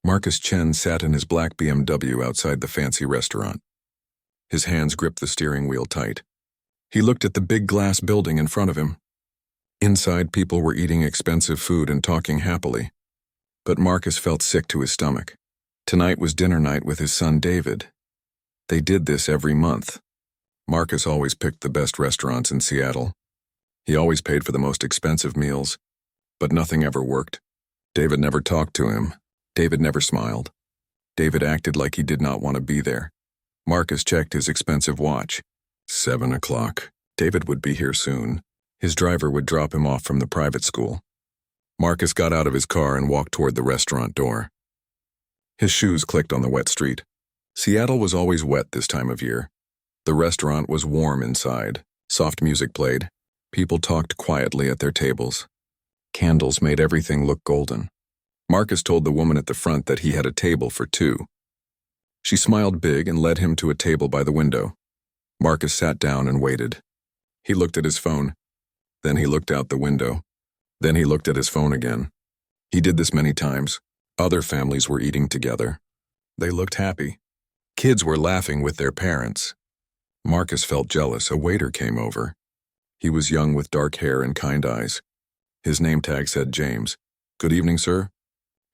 Marcus Chen sat in his black BMW outside the fancy restaurant. His hands gripped the steering wheel tight. He looked at the big glass building in front of him. Inside, people were eating expensive food and talking happily. But Marcus felt sick to his stomach. Tonight was dinner night with his son David. They did this every month. Marcus always picked the best restaurants in Seattle. He always paid for the most expensive meals, but nothing ever worked. David never talked to him. David never smiled. David acted like he did not want to be there. Marcus checked his expensive watch. 7 o'clock. David would be here soon. His driver would drop him off from the private school. Marcus got out of his car and walked toward the restaurant door. His shoes clicked on the wet street. Seattle was always wet this time of year. The restaurant was warm inside. Soft music played. People talked quietly at their tables. Candles made everything look golden. Marcus told the woman at the front that he had a table for 2. She smiled big and led him to a table by the window. Marcus sat down and waited. He looked at his phone. Then he looked out the window. Then he looked at his phone again. He did this many times. Other families were eating together. They looked happy. Kids were laughing with their parents. Marcus felt jealous. A waiter came over. He was young with dark hair and kind eyes. His name tag said James. "Good evening, sir.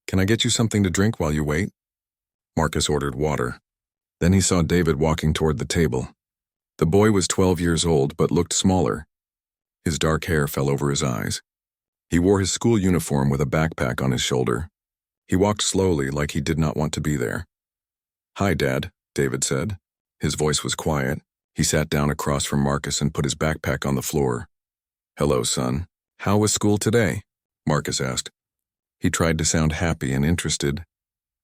Can I get you something to drink while you wait?" Marcus ordered water. Then he saw David walking toward the table. The boy was 12 years old but looked smaller. His dark hair fell over his eyes. He wore his school uniform with a backpack on his shoulder. He walked slowly like he did not want to be there. "Hi, Dad," David said. His voice was quiet. He sat down across from Marcus and put his backpack on the floor. "Hello, son. How was school today?" Marcus asked. He tried to sound happy and interested.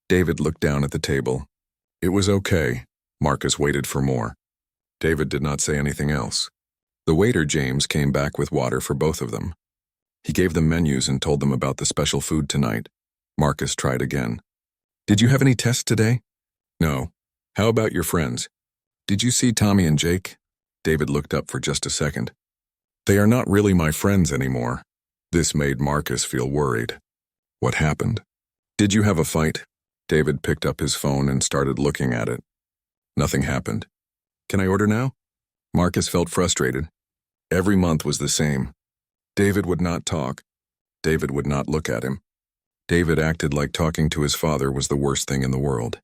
David looked down at the table. "It was okay." Marcus waited for more. David did not say anything else. The waiter, James, came back with water for both of them. He gave them menus and told them about the special food tonight. Marcus tried again. "Did you have any tests today?" "No. How about your friends? Did you see Tommy and Jake?" David looked up for just a second. "They are not really my friends anymore." This made Marcus feel worried. What happened? "Did you have a fight?" David picked up his phone and started looking at it. Nothing happened. "Can I order now?" Marcus felt frustrated. Every month was the same. David would not talk. David would not look at him. David acted like talking to his father was the worst thing in the world.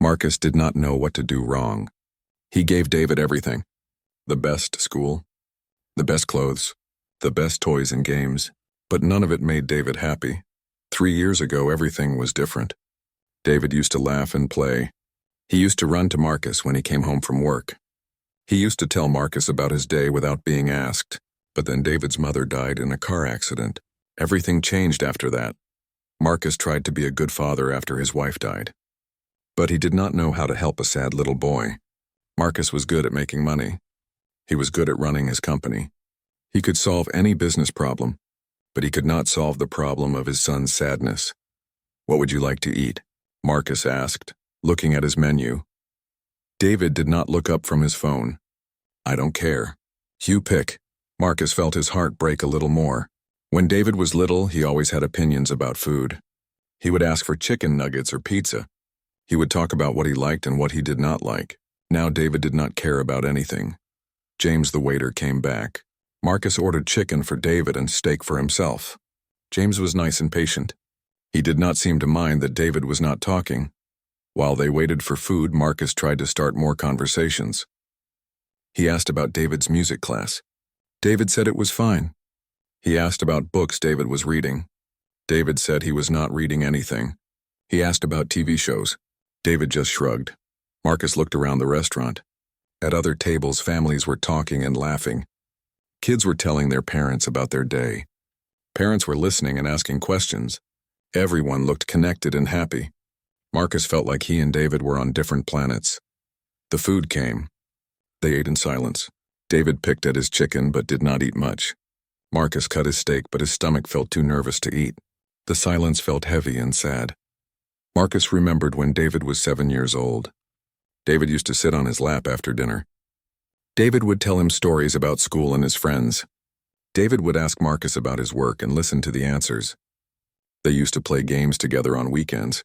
Marcus did not know what to do wrong. He gave David everything. The best school, the best clothes, the best toys and games, but none of it made David happy. 3 years ago, everything was different. David used to laugh and play. He used to run to Marcus when he came home from work. He used to tell Marcus about his day without being asked, but then David's mother died in a car accident. Everything changed after that. Marcus tried to be a good father after his wife died. But he did not know how to help a sad little boy. Marcus was good at making money. He was good at running his company. He could solve any business problem, but he could not solve the problem of his son's sadness. "What would you like to eat?" Marcus asked, looking at his menu. David did not look up from his phone. "I don't care. You pick." Marcus felt his heart break a little more. When David was little, he always had opinions about food. He would ask for chicken nuggets or pizza. He would talk about what he liked and what he did not like. Now David did not care about anything. James the waiter came back. Marcus ordered chicken for David and steak for himself. James was nice and patient. He did not seem to mind that David was not talking. While they waited for food, Marcus tried to start more conversations. He asked about David's music class. David said it was fine. He asked about books David was reading. David said he was not reading anything. He asked about TV shows. David just shrugged. Marcus looked around the restaurant. At other tables, families were talking and laughing. Kids were telling their parents about their day. Parents were listening and asking questions. Everyone looked connected and happy. Marcus felt like he and David were on different planets. The food came. They ate in silence. David picked at his chicken but did not eat much. Marcus cut his steak, but his stomach felt too nervous to eat. The silence felt heavy and sad. Marcus remembered when David was 7 years old. David used to sit on his lap after dinner. David would tell him stories about school and his friends. David would ask Marcus about his work and listen to the answers. They used to play games together on weekends.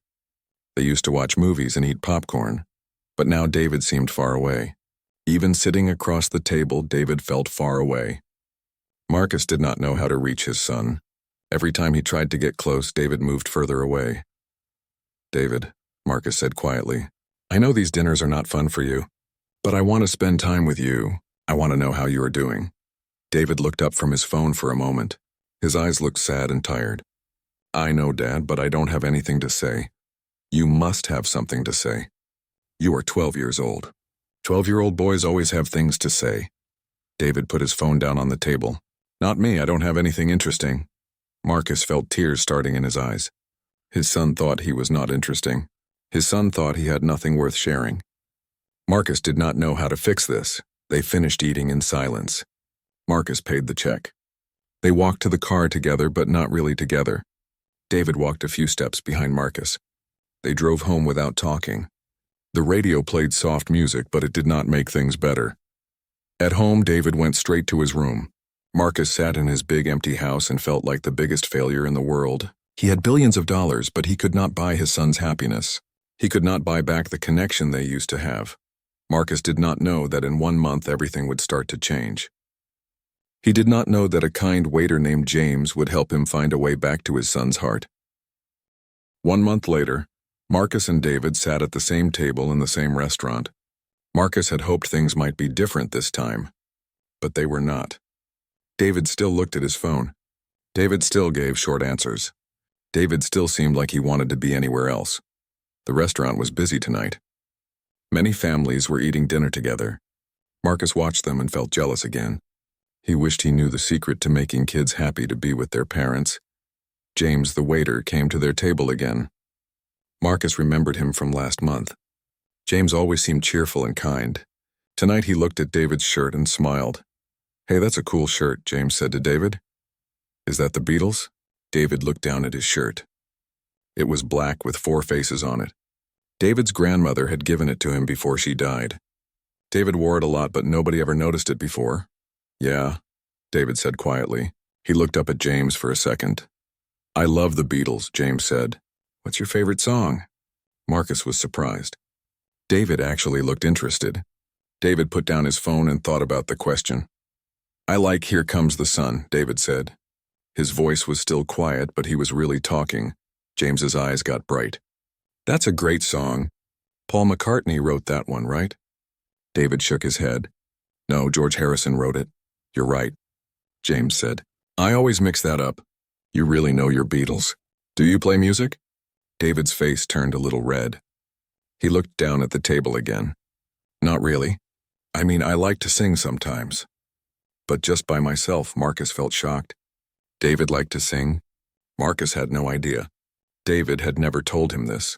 They used to watch movies and eat popcorn. But now David seemed far away. Even sitting across the table, David felt far away. Marcus did not know how to reach his son. Every time he tried to get close, David moved further away. "David," Marcus said quietly, "I know these dinners are not fun for you, but I want to spend time with you. I want to know how you are doing." David looked up from his phone for a moment. His eyes looked sad and tired. "I know, Dad, but I don't have anything to say." "You must have something to say. You are 12 years old. 12-year-old boys always have things to say." David put his phone down on the table. "Not me, I don't have anything interesting." Marcus felt tears starting in his eyes. His son thought he was not interesting. His son thought he had nothing worth sharing. Marcus did not know how to fix this. They finished eating in silence. Marcus paid the check. They walked to the car together, but not really together. David walked a few steps behind Marcus. They drove home without talking. The radio played soft music, but it did not make things better. At home, David went straight to his room. Marcus sat in his big empty house and felt like the biggest failure in the world. He had billions of dollars, but he could not buy his son's happiness. He could not buy back the connection they used to have. Marcus did not know that in 1 month everything would start to change. He did not know that a kind waiter named James would help him find a way back to his son's heart. 1 month later, Marcus and David sat at the same table in the same restaurant. Marcus had hoped things might be different this time, but they were not. David still looked at his phone. David still gave short answers. David still seemed like he wanted to be anywhere else. The restaurant was busy tonight. Many families were eating dinner together. Marcus watched them and felt jealous again. He wished he knew the secret to making kids happy to be with their parents. James, the waiter, came to their table again. Marcus remembered him from last month. James always seemed cheerful and kind. Tonight he looked at David's shirt and smiled. "Hey, that's a cool shirt," James said to David. "Is that the Beatles?" David looked down at his shirt. It was black with 4 faces on it. David's grandmother had given it to him before she died. David wore it a lot, but nobody ever noticed it before. "Yeah," David said quietly. He looked up at James for a second. "I love the Beatles," James said. "What's your favorite song?" Marcus was surprised. David actually looked interested. David put down his phone and thought about the question. "I like Here Comes the Sun," David said. His voice was still quiet, but he was really talking. James's eyes got bright. "That's a great song. Paul McCartney wrote that one, right?" David shook his head. "No, George Harrison wrote it." "You're right," James said. "I always mix that up. You really know your Beatles. Do you play music?" David's face turned a little red. He looked down at the table again. "Not really. I mean, I like to sing sometimes." But just by myself, Marcus felt shocked. David liked to sing? Marcus had no idea. David had never told him this.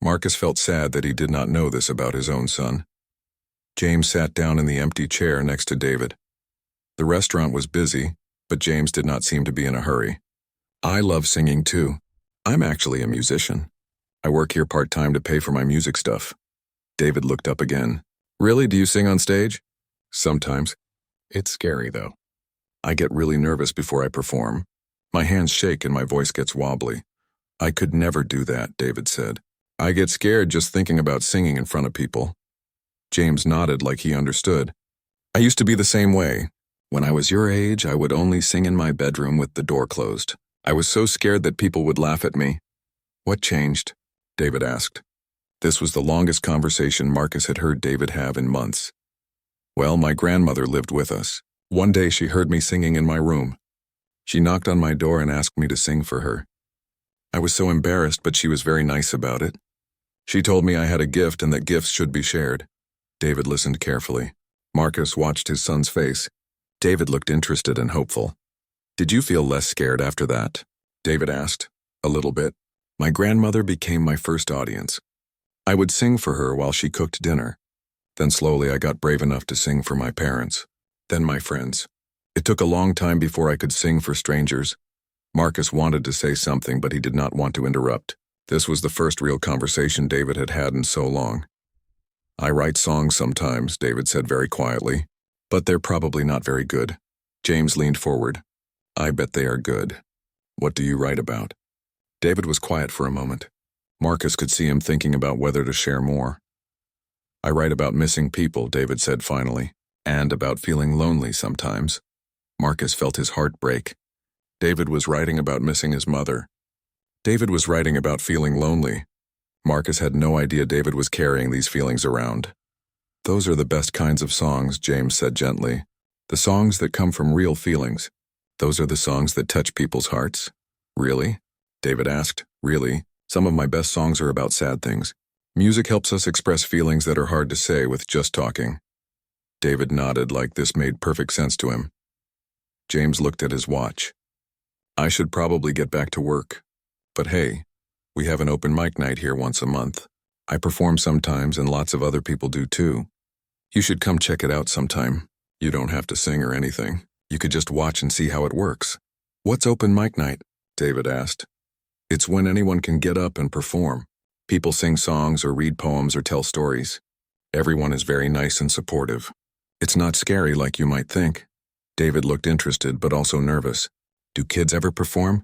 Marcus felt sad that he did not know this about his own son. James sat down in the empty chair next to David. The restaurant was busy, but James did not seem to be in a hurry. "I love singing too. I'm actually a musician. I work here part-time to pay for my music stuff." David looked up again. "Really? Do you sing on stage?" "Sometimes. It's scary, though. I get really nervous before I perform. My hands shake and my voice gets wobbly." "I could never do that," David said. "I get scared just thinking about singing in front of people." James nodded like he understood. "I used to be the same way. When I was your age, I would only sing in my bedroom with the door closed. I was so scared that people would laugh at me." "What changed?" David asked. This was the longest conversation Marcus had heard David have in months. "Well, my grandmother lived with us. One day she heard me singing in my room. She knocked on my door and asked me to sing for her. I was so embarrassed, but she was very nice about it. She told me I had a gift and that gifts should be shared." David listened carefully. Marcus watched his son's face. David looked interested and hopeful. "Did you feel less scared after that?" David asked. "A little bit. My grandmother became my first audience. I would sing for her while she cooked dinner. Then slowly I got brave enough to sing for my parents. Then my friends. It took a long time before I could sing for strangers." Marcus wanted to say something, but he did not want to interrupt. This was the first real conversation David had had in so long. "I write songs sometimes," David said very quietly, "but they're probably not very good." James leaned forward. "I bet they are good. What do you write about?" David was quiet for a moment. Marcus could see him thinking about whether to share more. I write about missing people, David said finally, and about feeling lonely sometimes. Marcus felt his heart break. David was writing about missing his mother. David was writing about feeling lonely. Marcus had no idea David was carrying these feelings around. Those are the best kinds of songs, James said gently. The songs that come from real feelings. Those are the songs that touch people's hearts. Really? David asked. Really? Some of my best songs are about sad things. Music helps us express feelings that are hard to say with just talking. David nodded like this made perfect sense to him. James looked at his watch. I should probably get back to work. But hey, we have an open mic night here once a month. I perform sometimes and lots of other people do too. You should come check it out sometime. You don't have to sing or anything. You could just watch and see how it works. What's open mic night? David asked. It's when anyone can get up and perform. People sing songs or read poems or tell stories. Everyone is very nice and supportive. It's not scary like you might think. David looked interested but also nervous. Do kids ever perform?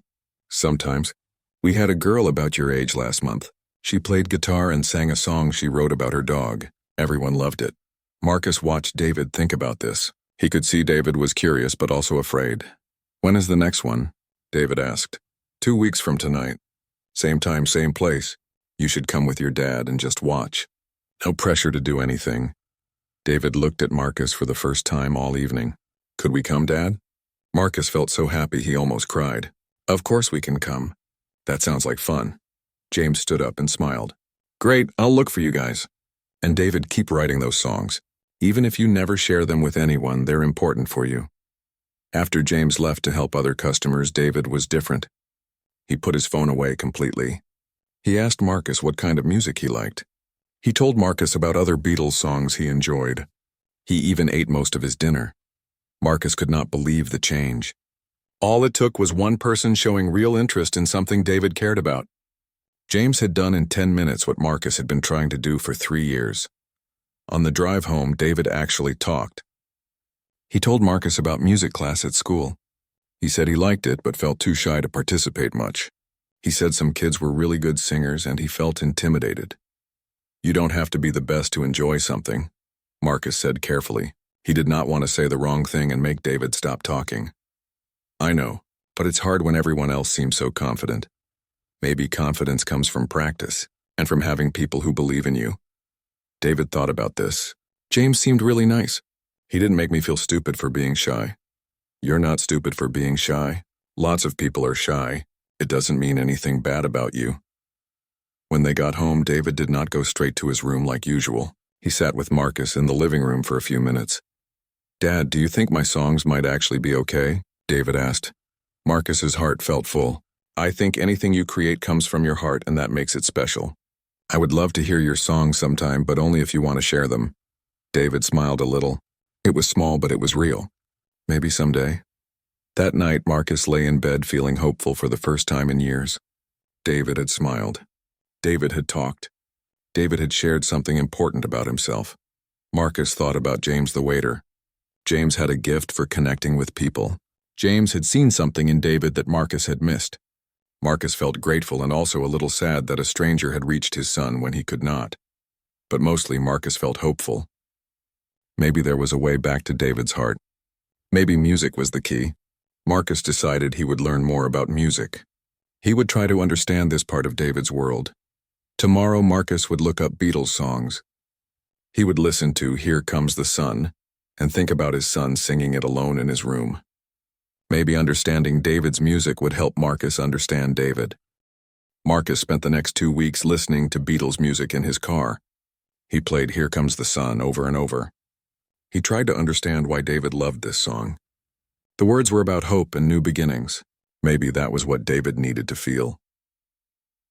Sometimes. We had a girl about your age last month. She played guitar and sang a song she wrote about her dog. Everyone loved it. Marcus watched David think about this. He could see David was curious but also afraid. When is the next one? David asked. 2 weeks from tonight. Same time, same place. You should come with your dad and just watch. No pressure to do anything. David looked at Marcus for the first time all evening. Could we come, Dad? Marcus felt so happy he almost cried. Of course we can come. That sounds like fun. James stood up and smiled. Great, I'll look for you guys. And David, keep writing those songs. Even if you never share them with anyone, they're important for you. After James left to help other customers, David was different. He put his phone away completely. He asked Marcus what kind of music he liked. He told Marcus about other Beatles songs he enjoyed. He even ate most of his dinner. Marcus could not believe the change. All it took was one person showing real interest in something David cared about. James had done in 10 minutes what Marcus had been trying to do for 3 years. On the drive home, David actually talked. He told Marcus about music class at school. He said he liked it but felt too shy to participate much. He said some kids were really good singers and he felt intimidated. You don't have to be the best to enjoy something, Marcus said carefully. He did not want to say the wrong thing and make David stop talking. I know, but it's hard when everyone else seems so confident. Maybe confidence comes from practice and from having people who believe in you. David thought about this. James seemed really nice. He didn't make me feel stupid for being shy. You're not stupid for being shy. Lots of people are shy. It doesn't mean anything bad about you. When they got home, David did not go straight to his room like usual. He sat with Marcus in the living room for a few minutes. Dad, do you think my songs might actually be okay? David asked. Marcus's heart felt full. I think anything you create comes from your heart and that makes it special. I would love to hear your songs sometime, but only if you want to share them. David smiled a little. It was small, but it was real. Maybe someday. That night, Marcus lay in bed feeling hopeful for the first time in years. David had smiled. David had talked. David had shared something important about himself. Marcus thought about James the waiter. James had a gift for connecting with people. James had seen something in David that Marcus had missed. Marcus felt grateful and also a little sad that a stranger had reached his son when he could not. But mostly Marcus felt hopeful. Maybe there was a way back to David's heart. Maybe music was the key. Marcus decided he would learn more about music. He would try to understand this part of David's world. Tomorrow Marcus would look up Beatles songs. He would listen to Here Comes the Sun and think about his son singing it alone in his room. Maybe understanding David's music would help Marcus understand David. Marcus spent the next 2 weeks listening to Beatles music in his car. He played Here Comes the Sun over and over. He tried to understand why David loved this song. The words were about hope and new beginnings. Maybe that was what David needed to feel.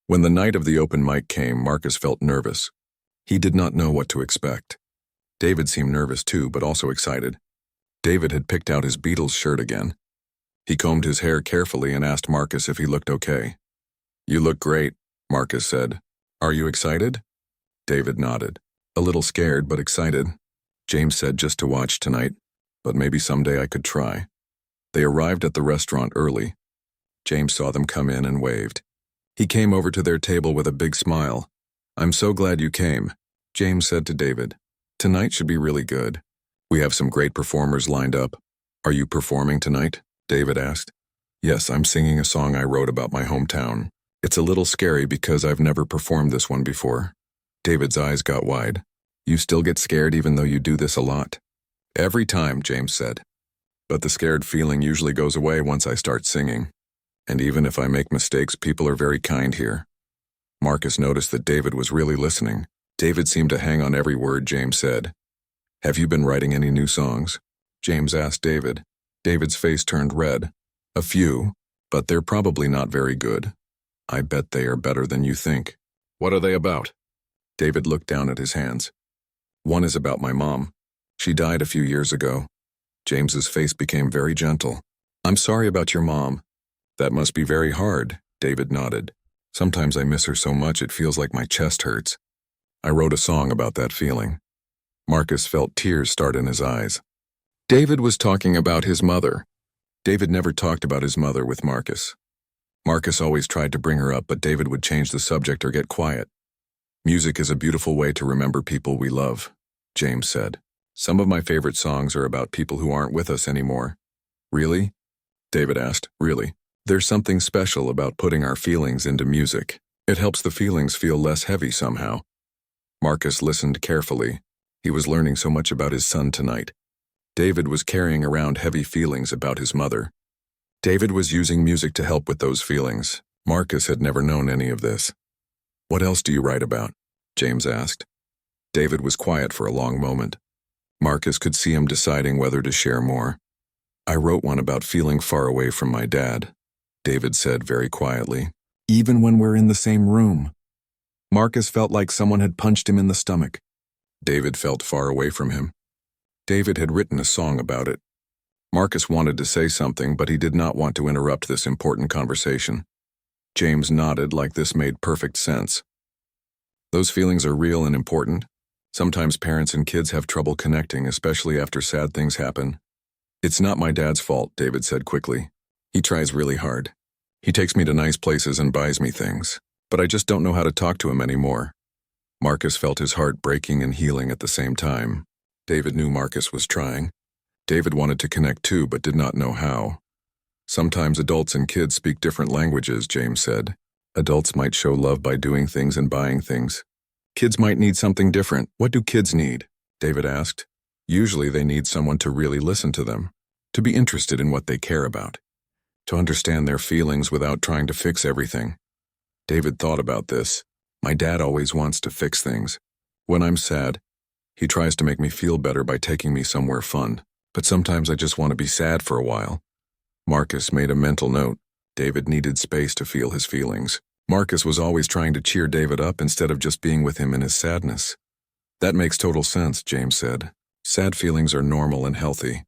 When the night of the open mic came, Marcus felt nervous. He did not know what to expect. David seemed nervous too, but also excited. David had picked out his Beatles shirt again. He combed his hair carefully and asked Marcus if he looked okay. You look great, Marcus said. Are you excited? David nodded. A little scared, but excited. James said just to watch tonight, but maybe someday I could try. They arrived at the restaurant early. James saw them come in and waved. He came over to their table with a big smile. "I'm so glad you came," James said to David. "Tonight should be really good. We have some great performers lined up." "Are you performing tonight?" David asked. "Yes, I'm singing a song I wrote about my hometown. It's a little scary because I've never performed this one before." David's eyes got wide. "You still get scared even though you do this a lot?" "Every time," James said. "But the scared feeling usually goes away once I start singing. And even if I make mistakes, people are very kind here." Marcus noticed that David was really listening. David seemed to hang on every word James said. "Have you been writing any new songs?" James asked David. David's face turned red. "A few, but they're probably not very good. I bet they are better than you think." "What are they about?" David looked down at his hands. "One is about my mom. She died a few years ago." James's face became very gentle. "I'm sorry about your mom." "That must be very hard," David nodded. "Sometimes I miss her so much it feels like my chest hurts. I wrote a song about that feeling." Marcus felt tears start in his eyes. David was talking about his mother. David never talked about his mother with Marcus. Marcus always tried to bring her up, but David would change the subject or get quiet. "Music is a beautiful way to remember people we love," James said. "Some of my favorite songs are about people who aren't with us anymore." "Really?" David asked. "Really. There's something special about putting our feelings into music. It helps the feelings feel less heavy somehow." Marcus listened carefully. He was learning so much about his son tonight. David was carrying around heavy feelings about his mother. David was using music to help with those feelings. Marcus had never known any of this. "What else do you write about?" James asked. David was quiet for a long moment. Marcus could see him deciding whether to share more. "I wrote one about feeling far away from my dad," David said very quietly. "Even when we're in the same room." Marcus felt like someone had punched him in the stomach. David felt far away from him. David had written a song about it. Marcus wanted to say something, but he did not want to interrupt this important conversation. James nodded like this made perfect sense. "Those feelings are real and important. Sometimes parents and kids have trouble connecting, especially after sad things happen." "It's not my dad's fault," David said quickly. "He tries really hard. He takes me to nice places and buys me things, but I just don't know how to talk to him anymore." Marcus felt his heart breaking and healing at the same time. David knew Marcus was trying. David wanted to connect too, but did not know how. "Sometimes adults and kids speak different languages," James said. "Adults might show love by doing things and buying things. Kids might need something different." "What do kids need?" David asked. "Usually they need someone to really listen to them, to be interested in what they care about, to understand their feelings without trying to fix everything." David thought about this. "My dad always wants to fix things. When I'm sad, he tries to make me feel better by taking me somewhere fun, but sometimes I just want to be sad for a while." Marcus made a mental note. David needed space to feel his feelings. Marcus was always trying to cheer David up instead of just being with him in his sadness. "That makes total sense," James said. "Sad feelings are normal and healthy.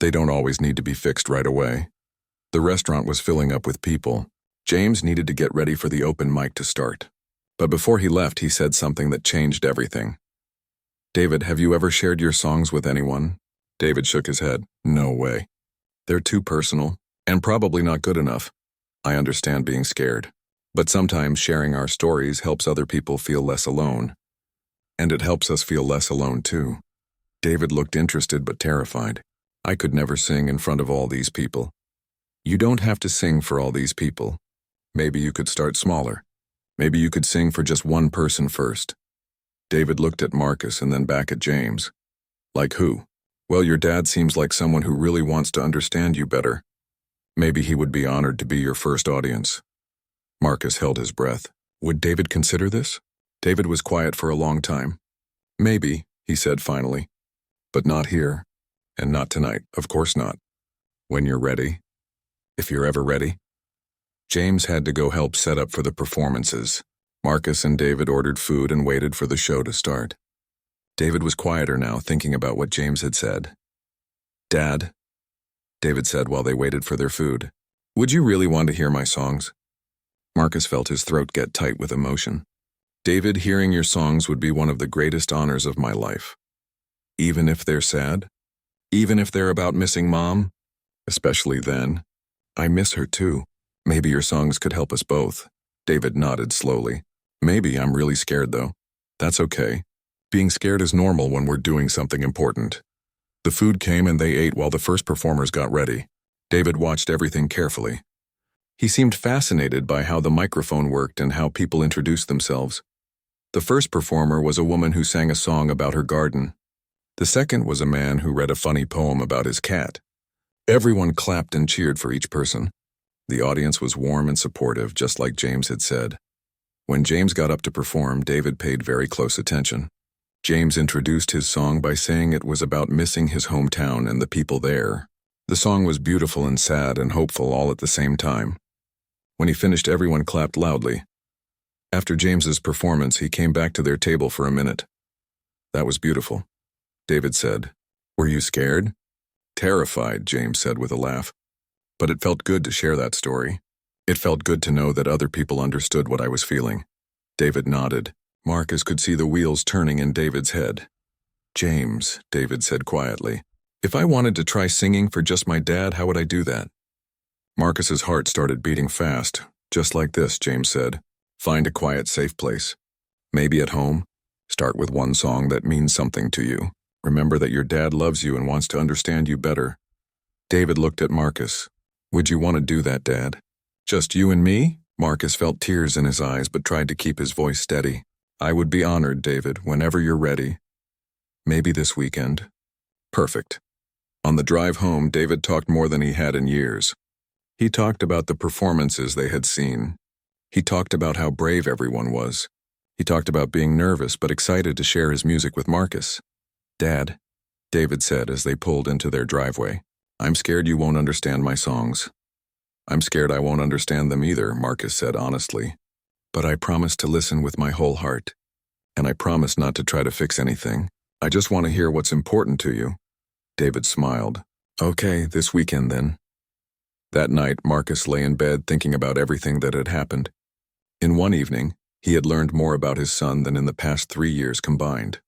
They don't always need to be fixed right away." The restaurant was filling up with people. James needed to get ready for the open mic to start. But before he left, he said something that changed everything. "David, have you ever shared your songs with anyone?" David shook his head. "No way. They're too personal, and probably not good enough. I understand being scared. But sometimes sharing our stories helps other people feel less alone. And it helps us feel less alone too." David looked interested but terrified. "I could never sing in front of all these people." "You don't have to sing for all these people. Maybe you could start smaller. Maybe you could sing for just one person first." David looked at Marcus and then back at James. "Like who?" "Well, your dad seems like someone who really wants to understand you better. Maybe he would be honored to be your first audience." Marcus held his breath. Would David consider this? David was quiet for a long time. "Maybe," he said finally. "But not here. And not tonight. Of course not. When you're ready. If you're ever ready." James had to go help set up for the performances. Marcus and David ordered food and waited for the show to start. David was quieter now, thinking about what James had said. "Dad," David said while they waited for their food, "would you really want to hear my songs?" Marcus felt his throat get tight with emotion. "David, hearing your songs would be one of the greatest honors of my life. Even if they're sad? Even if they're about missing Mom? Especially then. I miss her too. Maybe your songs could help us both." David nodded slowly. Maybe I'm really scared though. That's okay. Being scared is normal when we're doing something important. The food came and they ate while the first performers got ready. David watched everything carefully. He seemed fascinated by how the microphone worked and how people introduced themselves. The first performer was a woman who sang a song about her garden. The second was a man who read a funny poem about his cat. Everyone clapped and cheered for each person. The audience was warm and supportive, just like James had said. When James got up to perform, David paid very close attention. James introduced his song by saying it was about missing his hometown and the people there. The song was beautiful and sad and hopeful all at the same time. When he finished, everyone clapped loudly. After James's performance, he came back to their table for a minute. That was beautiful, David said. Were you scared? Terrified, James said with a laugh. But it felt good to share that story. It felt good to know that other people understood what I was feeling. David nodded. Marcus could see the wheels turning in David's head. James, David said quietly, if I wanted to try singing for just my dad, how would I do that? Marcus's heart started beating fast. Just like this, James said. Find a quiet, safe place. Maybe at home. Start with one song that means something to you. Remember that your dad loves you and wants to understand you better. David looked at Marcus. Would you want to do that, Dad? Just you and me? Marcus felt tears in his eyes but tried to keep his voice steady. I would be honored, David, whenever you're ready. Maybe this weekend. Perfect. On the drive home, David talked more than he had in years. He talked about the performances they had seen. He talked about how brave everyone was. He talked about being nervous but excited to share his music with Marcus. Dad, David said as they pulled into their driveway, I'm scared you won't understand my songs. I'm scared I won't understand them either, Marcus said honestly. But I promise to listen with my whole heart. And I promise not to try to fix anything. I just want to hear what's important to you. David smiled. Okay, this weekend then. That night, Marcus lay in bed thinking about everything that had happened. In one evening, he had learned more about his son than in the past 3 years combined.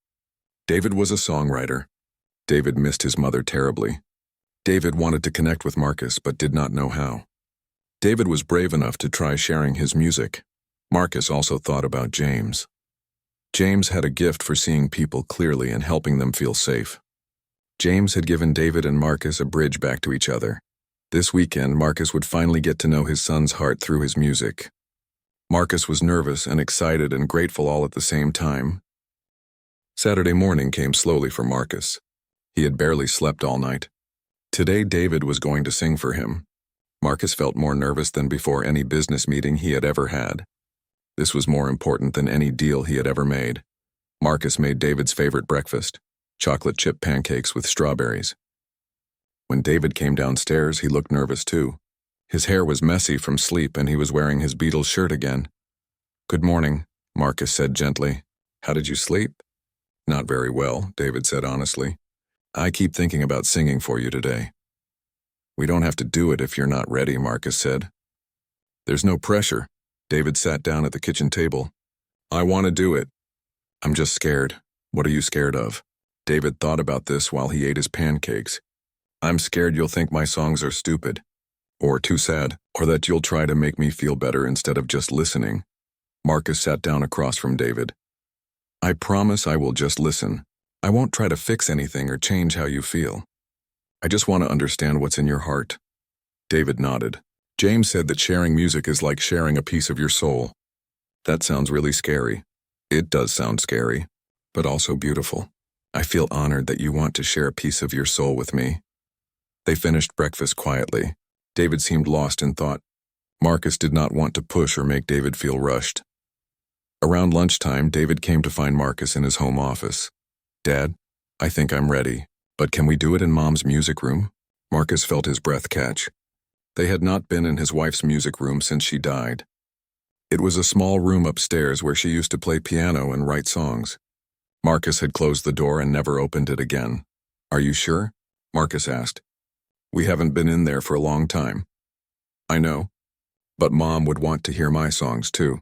David was a songwriter. David missed his mother terribly. David wanted to connect with Marcus but did not know how. David was brave enough to try sharing his music. Marcus also thought about James. James had a gift for seeing people clearly and helping them feel safe. James had given David and Marcus a bridge back to each other. This weekend, Marcus would finally get to know his son's heart through his music. Marcus was nervous and excited and grateful all at the same time. Saturday morning came slowly for Marcus. He had barely slept all night. Today, David was going to sing for him. Marcus felt more nervous than before any business meeting he had ever had. This was more important than any deal he had ever made. Marcus made David's favorite breakfast, chocolate chip pancakes with strawberries. When David came downstairs, he looked nervous too. His hair was messy from sleep and he was wearing his Beatles shirt again. Good morning, Marcus said gently. How did you sleep? Not very well, David said honestly. I keep thinking about singing for you today. We don't have to do it if you're not ready, Marcus said. There's no pressure. David sat down at the kitchen table. I want to do it. I'm just scared. What are you scared of? David thought about this while he ate his pancakes. I'm scared you'll think my songs are stupid, or too sad, or that you'll try to make me feel better instead of just listening. Marcus sat down across from David. I promise I will just listen. I won't try to fix anything or change how you feel. I just want to understand what's in your heart. David nodded. James said that sharing music is like sharing a piece of your soul. That sounds really scary. It does sound scary, but also beautiful. I feel honored that you want to share a piece of your soul with me. They finished breakfast quietly. David seemed lost in thought. Marcus did not want to push or make David feel rushed. Around lunchtime, David came to find Marcus in his home office. Dad, I think I'm ready, but can we do it in Mom's music room? Marcus felt his breath catch. They had not been in his wife's music room since she died. It was a small room upstairs where she used to play piano and write songs. Marcus had closed the door and never opened it again. Are you sure? Marcus asked. We haven't been in there for a long time. I know, but Mom would want to hear my songs too.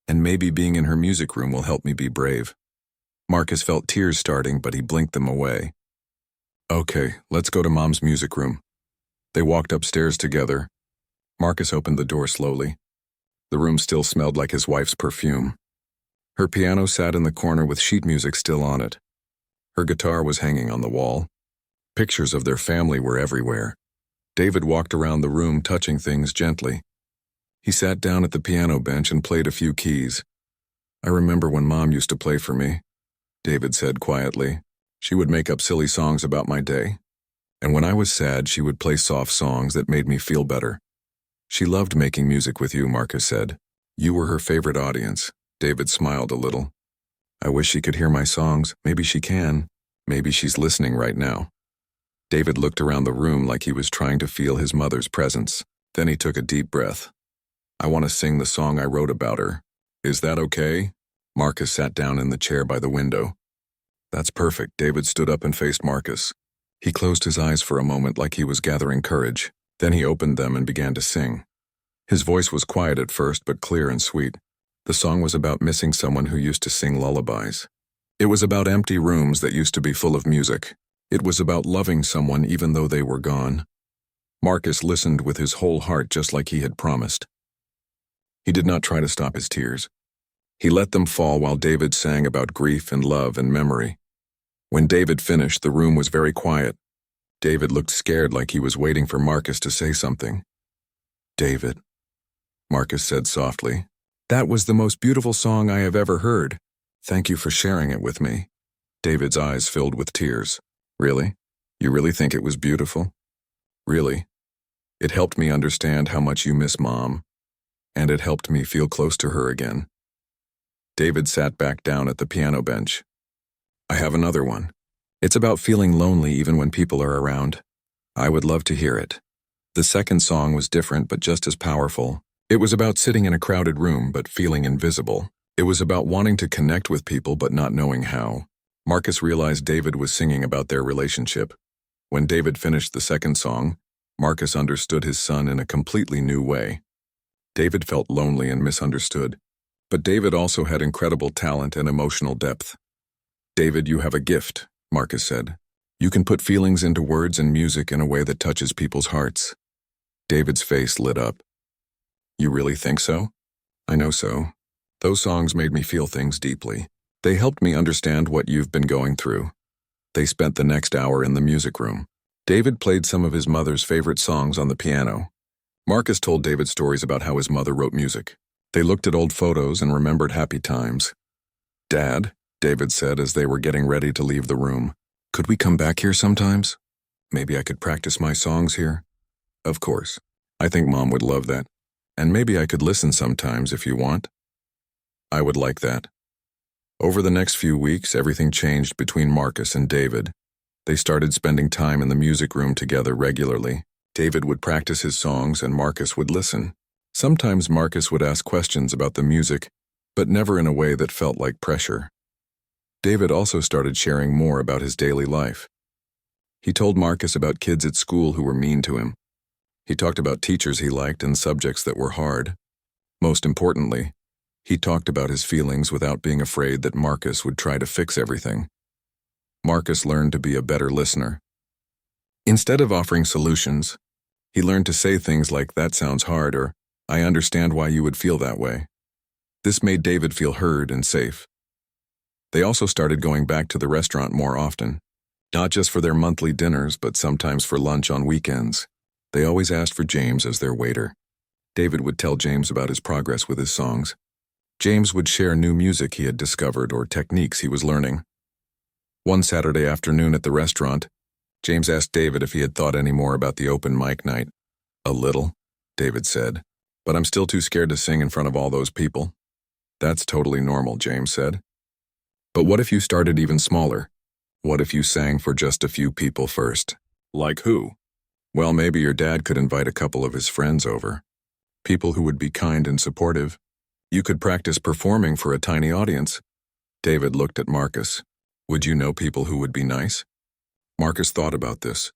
And maybe being in her music room will help me be brave. Marcus felt tears starting, but he blinked them away. Okay, let's go to Mom's music room. They walked upstairs together. Marcus opened the door slowly. The room still smelled like his wife's perfume. Her piano sat in the corner with sheet music still on it. Her guitar was hanging on the wall. Pictures of their family were everywhere. David walked around the room, touching things gently. He sat down at the piano bench and played a few keys. "I remember when Mom used to play for me," David said quietly. "She would make up silly songs about my day. And when I was sad, she would play soft songs that made me feel better." "She loved making music with you," Marcus said. "You were her favorite audience." David smiled a little. "I wish she could hear my songs. Maybe she can. Maybe she's listening right now." David looked around the room like he was trying to feel his mother's presence. Then he took a deep breath. "I want to sing the song I wrote about her. Is that okay?" Marcus sat down in the chair by the window. "That's perfect." David stood up and faced Marcus. He closed his eyes for a moment like he was gathering courage. Then he opened them and began to sing. His voice was quiet at first, but clear and sweet. The song was about missing someone who used to sing lullabies. It was about empty rooms that used to be full of music. It was about loving someone even though they were gone. Marcus listened with his whole heart, just like he had promised. He did not try to stop his tears. He let them fall while David sang about grief and love and memory. When David finished, the room was very quiet. David looked scared, like he was waiting for Marcus to say something. "David," Marcus said softly, "that was the most beautiful song I have ever heard. Thank you for sharing it with me." David's eyes filled with tears. "Really? You really think it was beautiful?" "Really. It helped me understand how much you miss Mom, and it helped me feel close to her again." David sat back down at the piano bench. "I have another one. It's about feeling lonely even when people are around. I would love to hear it." The second song was different but just as powerful. It was about sitting in a crowded room but feeling invisible. It was about wanting to connect with people but not knowing how. Marcus realized David was singing about their relationship. When David finished the second song, Marcus understood his son in a completely new way. David felt lonely and misunderstood, but David also had incredible talent and emotional depth. "David, you have a gift," Marcus said. "You can put feelings into words and music in a way that touches people's hearts." David's face lit up. "You really think so?" "I know so. Those songs made me feel things deeply. They helped me understand what you've been going through." They spent the next hour in the music room. David played some of his mother's favorite songs on the piano. Marcus told David stories about how his mother wrote music. They looked at old photos and remembered happy times. "Dad," David said as they were getting ready to leave the room, "could we come back here sometimes? Maybe I could practice my songs here." "Of course. I think Mom would love that. And maybe I could listen sometimes if you want." "I would like that." Over the next few weeks, everything changed between Marcus and David. They started spending time in the music room together regularly. David would practice his songs and Marcus would listen. Sometimes Marcus would ask questions about the music, but never in a way that felt like pressure. David also started sharing more about his daily life. He told Marcus about kids at school who were mean to him. He talked about teachers he liked and subjects that were hard. Most importantly, he talked about his feelings without being afraid that Marcus would try to fix everything. Marcus learned to be a better listener. Instead of offering solutions, he learned to say things like, "That sounds hard," or "I understand why you would feel that way." This made David feel heard and safe. They also started going back to the restaurant more often, not just for their monthly dinners, but sometimes for lunch on weekends. They always asked for James as their waiter. David would tell James about his progress with his songs. James would share new music he had discovered or techniques he was learning. One Saturday afternoon at the restaurant, James asked David if he had thought any more about the open mic night. "A little," David said, "but I'm still too scared to sing in front of all those people." "That's totally normal," James said. "But what if you started even smaller? What if you sang for just a few people first?" "Like who?" "Well, maybe your dad could invite a couple of his friends over. People who would be kind and supportive. You could practice performing for a tiny audience." David looked at Marcus. "Would you know people who would be nice?" Marcus thought about this.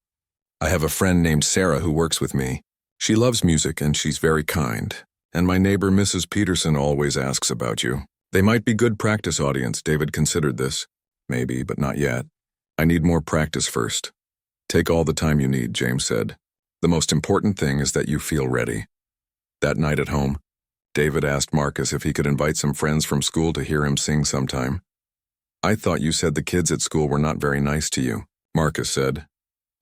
"I have a friend named Sarah who works with me. She loves music and she's very kind. And my neighbor Mrs. Peterson always asks about you. They might be good practice audience." David considered this. "Maybe, but not yet. I need more practice first." "Take all the time you need," James said. "The most important thing is that you feel ready." That night at home, David asked Marcus if he could invite some friends from school to hear him sing sometime. I thought you said the kids at school were not very nice to you, Marcus said.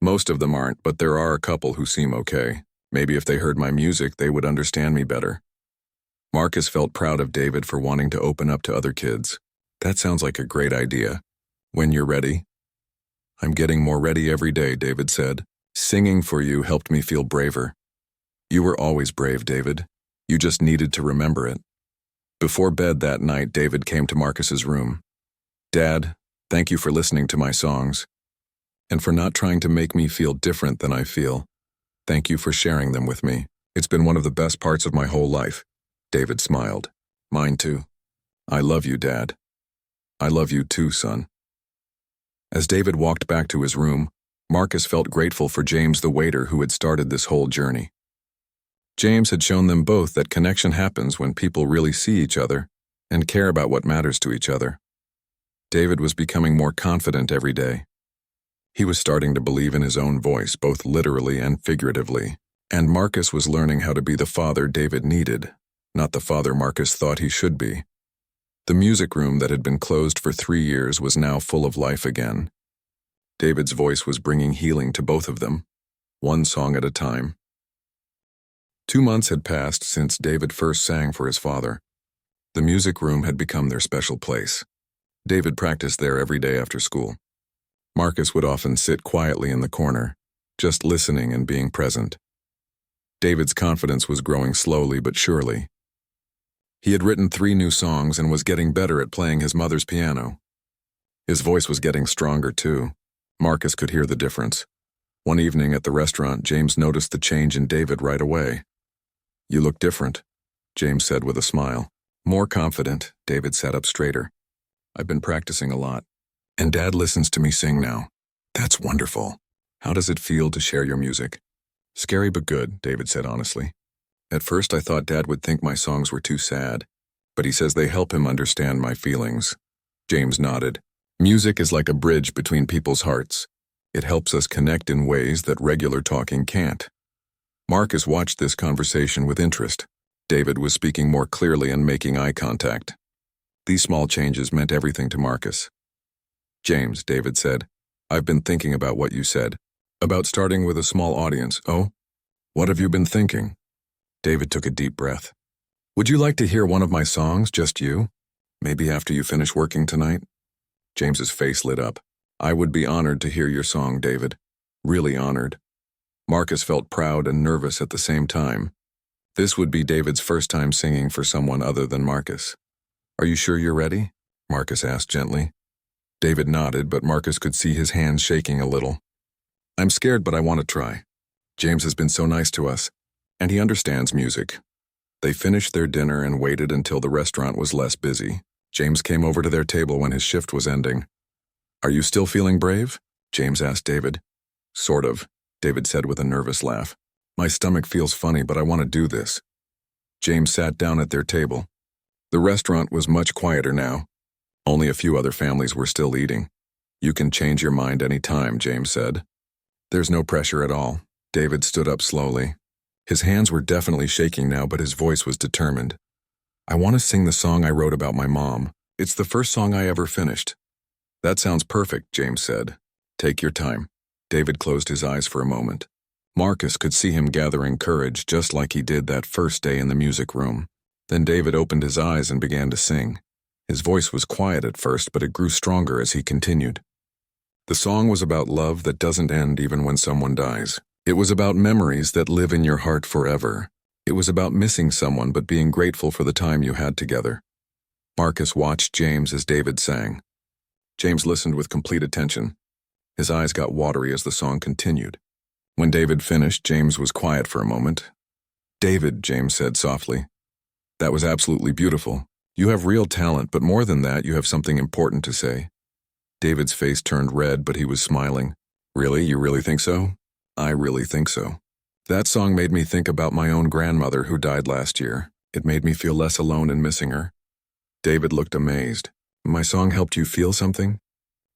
Most of them aren't, but there are a couple who seem okay. Maybe if they heard my music, they would understand me better. Marcus felt proud of David for wanting to open up to other kids. That sounds like a great idea. When you're ready? I'm getting more ready every day, David said. Singing for you helped me feel braver. You were always brave, David. You just needed to remember it. Before bed that night, David came to Marcus's room. Dad, thank you for listening to my songs, and for not trying to make me feel different than I feel. Thank you for sharing them with me. It's been one of the best parts of my whole life. David smiled. Mine too. I love you, Dad. I love you too, son. As David walked back to his room, Marcus felt grateful for James the waiter who had started this whole journey. James had shown them both that connection happens when people really see each other and care about what matters to each other. David was becoming more confident every day. He was starting to believe in his own voice, both literally and figuratively, and Marcus was learning how to be the father David needed, not the father Marcus thought he should be. The music room that had been closed for 3 years was now full of life again. David's voice was bringing healing to both of them, one song at a time. 2 months had passed since David first sang for his father. The music room had become their special place. David practiced there every day after school. Marcus would often sit quietly in the corner, just listening and being present. David's confidence was growing slowly but surely. He had written 3 new songs and was getting better at playing his mother's piano. His voice was getting stronger too. Marcus could hear the difference. One evening at the restaurant, James noticed the change in David right away. You look different, James said with a smile. More confident, David sat up straighter. I've been practicing a lot, and Dad listens to me sing now. That's wonderful. How does it feel to share your music? Scary but good, David said honestly. At first I thought Dad would think my songs were too sad, but he says they help him understand my feelings. James nodded. Music is like a bridge between people's hearts. It helps us connect in ways that regular talking can't. Marcus watched this conversation with interest. David was speaking more clearly and making eye contact. These small changes meant everything to Marcus. James, David said, I've been thinking about what you said, about starting with a small audience. Oh? What have you been thinking? David took a deep breath. Would you like to hear one of my songs, just you? Maybe after you finish working tonight? James's face lit up. I would be honored to hear your song, David. Really honored. Marcus felt proud and nervous at the same time. This would be David's first time singing for someone other than Marcus. Are you sure you're ready? Marcus asked gently. David nodded, but Marcus could see his hands shaking a little. I'm scared, but I want to try. James has been so nice to us, and he understands music. They finished their dinner and waited until the restaurant was less busy. James came over to their table when his shift was ending. Are you still feeling brave? James asked David. Sort of, David said with a nervous laugh. My stomach feels funny, but I want to do this. James sat down at their table. The restaurant was much quieter now. Only a few other families were still eating. You can change your mind any time, James said. There's no pressure at all. David stood up slowly. His hands were definitely shaking now, but his voice was determined. I want to sing the song I wrote about my mom. It's the first song I ever finished. That sounds perfect, James said. Take your time. David closed his eyes for a moment. Marcus could see him gathering courage just like he did that first day in the music room. Then David opened his eyes and began to sing. His voice was quiet at first, but it grew stronger as he continued. The song was about love that doesn't end even when someone dies. It was about memories that live in your heart forever. It was about missing someone but being grateful for the time you had together. Marcus watched James as David sang. James listened with complete attention. His eyes got watery as the song continued. When David finished, James was quiet for a moment. David, James said softly, that was absolutely beautiful. You have real talent, but more than that, you have something important to say. David's face turned red, but he was smiling. Really? You really think so? I really think so. That song made me think about my own grandmother who died last year. It made me feel less alone in missing her. David looked amazed. My song helped you feel something?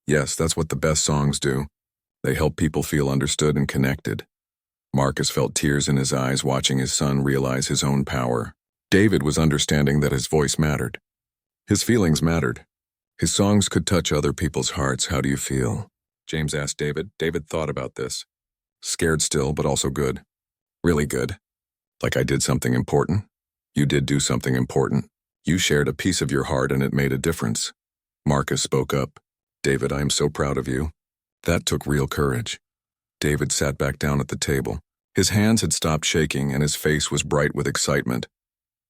Yes, that's what the best songs do. They help people feel understood and connected. Marcus felt tears in his eyes watching his son realize his own power. David was understanding that his voice mattered. His feelings mattered. His songs could touch other people's hearts. How do you feel? James asked David. David thought about this. Scared still, but also good. Really good. Like I did something important? You did do something important. You shared a piece of your heart and it made a difference. Marcus spoke up. David, I am so proud of you. That took real courage. David sat back down at the table. His hands had stopped shaking and his face was bright with excitement.